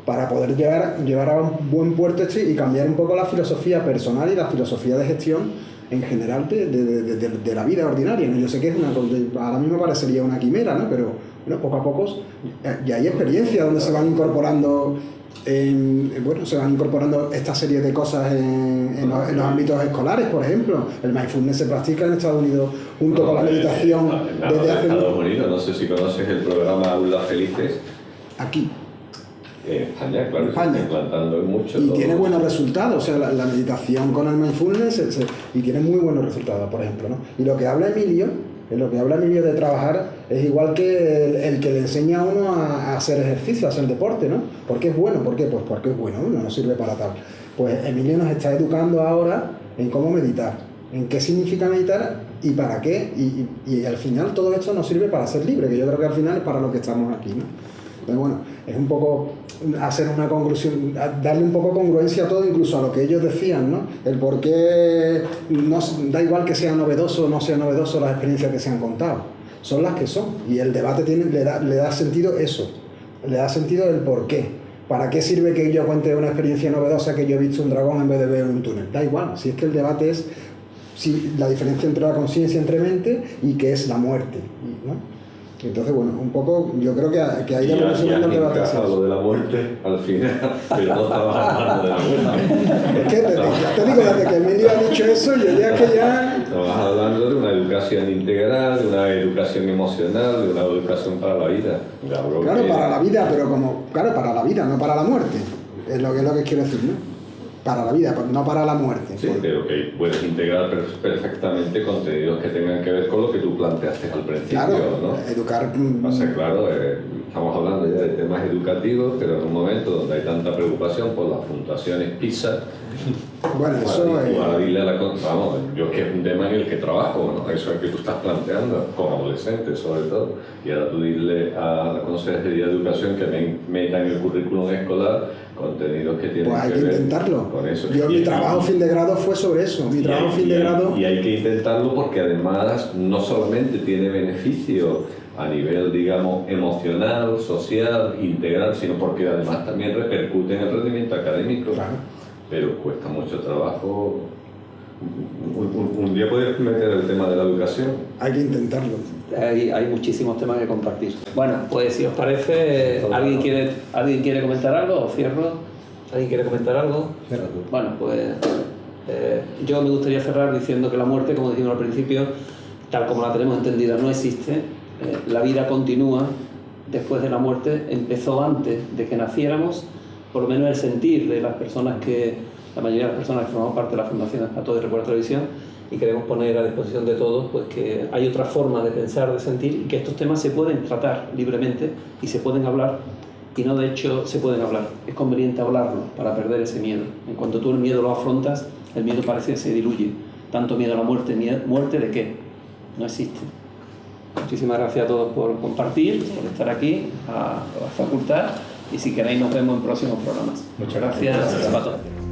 para poder llevar a un buen puerto y cambiar un poco la filosofía personal y la filosofía de gestión en general de la vida ordinaria, ¿no? Yo sé que ahora mismo parecería una quimera, ¿no? Pero bueno, poco a poco ya hay experiencias donde se van incorporando esta serie de cosas en los ámbitos escolares, por ejemplo. El mindfulness se practica en Estados Unidos junto con la meditación desde hace... Estados Unidos, no sé si conoces el programa Aulas Felices. Aquí. En España, claro, España. se está implantando mucho. Y tiene buenos resultados, o sea, la meditación con el mindfulness y tiene muy buenos resultados, por ejemplo, ¿no? Y lo que habla Emilio de trabajar es igual que el que le enseña a uno a hacer ejercicio, a hacer deporte, ¿no? ¿Por qué es bueno? ¿Por qué? Pues porque es bueno, no nos sirve para tal. Pues Emilio nos está educando ahora en cómo meditar, en qué significa meditar y para qué, y al final todo esto nos sirve para ser libre, que yo creo que al final es para lo que estamos aquí, ¿no? Entonces, bueno, es un poco hacer una conclusión, darle un poco congruencia a todo, incluso a lo que ellos decían, ¿no? El por qué da igual que sea novedoso o no sea novedoso las experiencias que se han contado, son las que son, y el debate le da sentido eso, le da sentido el por qué. ¿Para qué sirve que yo cuente una experiencia novedosa que yo he visto un dragón en vez de ver un túnel? Da igual, si es que el debate es la diferencia entre la conciencia, entre mente, y qué es la muerte, ¿no? Entonces, bueno, un poco, yo creo que ahí ya evolucionando el debate. Lo de la muerte al final, pero no estamos hablando de la muerte. Es que te digo, desde que Emilio ha dicho eso, yo ya que ya... Estamos hablando de una educación integral, de una educación emocional, de una educación para la vida. Claro, para la vida, pero para la vida, no para la muerte. Es lo que quiero decir, ¿no? Para la vida, no para la muerte. Sí, pero que puedes integrar perfectamente contenidos que tengan que ver con lo que tú planteaste al principio, claro, ¿no? Educar... O sea, claro, estamos hablando ya de temas educativos, pero en un momento donde hay tanta preocupación por las puntuaciones PISA, bueno, eso vamos, yo que es un tema en el que trabajo, ¿no? Eso es que tú estás planteando, como adolescente sobre todo, y ahora tú dile a la Consejería de Educación que meta en el currículum escolar contenidos que tienen pues hay que ver intentarlo. Con eso. Mi trabajo fin de grado fue sobre eso. Mi trabajo fin de grado... Y hay que intentarlo porque además no solamente tiene beneficio a nivel, digamos, emocional, social, integral, sino porque además también repercute en el rendimiento académico. Claro. Pero cuesta mucho trabajo. Un día podrías meter el tema de la educación. Hay que intentarlo. Hay muchísimos temas que compartir. Bueno, pues si os parece, ¿alguien quiere comentar algo? ¿O cierro? ¿Alguien quiere comentar algo? Cierra tú. Bueno, pues yo me gustaría cerrar diciendo que la muerte, como dijimos al principio, tal como la tenemos entendida, no existe. La vida continúa después de la muerte, empezó antes de que naciéramos, por lo menos el sentir de las personas la mayoría de las personas que formamos parte de la Fundación Espato de Recuerdo Televisión, y queremos poner a disposición de todos pues que hay otra forma de pensar, de sentir, y que estos temas se pueden tratar libremente y se pueden hablar, y no de hecho se pueden hablar, es conveniente hablarlo para perder ese miedo. En cuanto tú el miedo lo afrontas, el miedo parece que se diluye. Tanto miedo a la muerte, ¿muerte de qué? No existe. Muchísimas gracias a todos por compartir, por estar aquí, a la facultad, y si queréis nos vemos en próximos programas. Muchas gracias.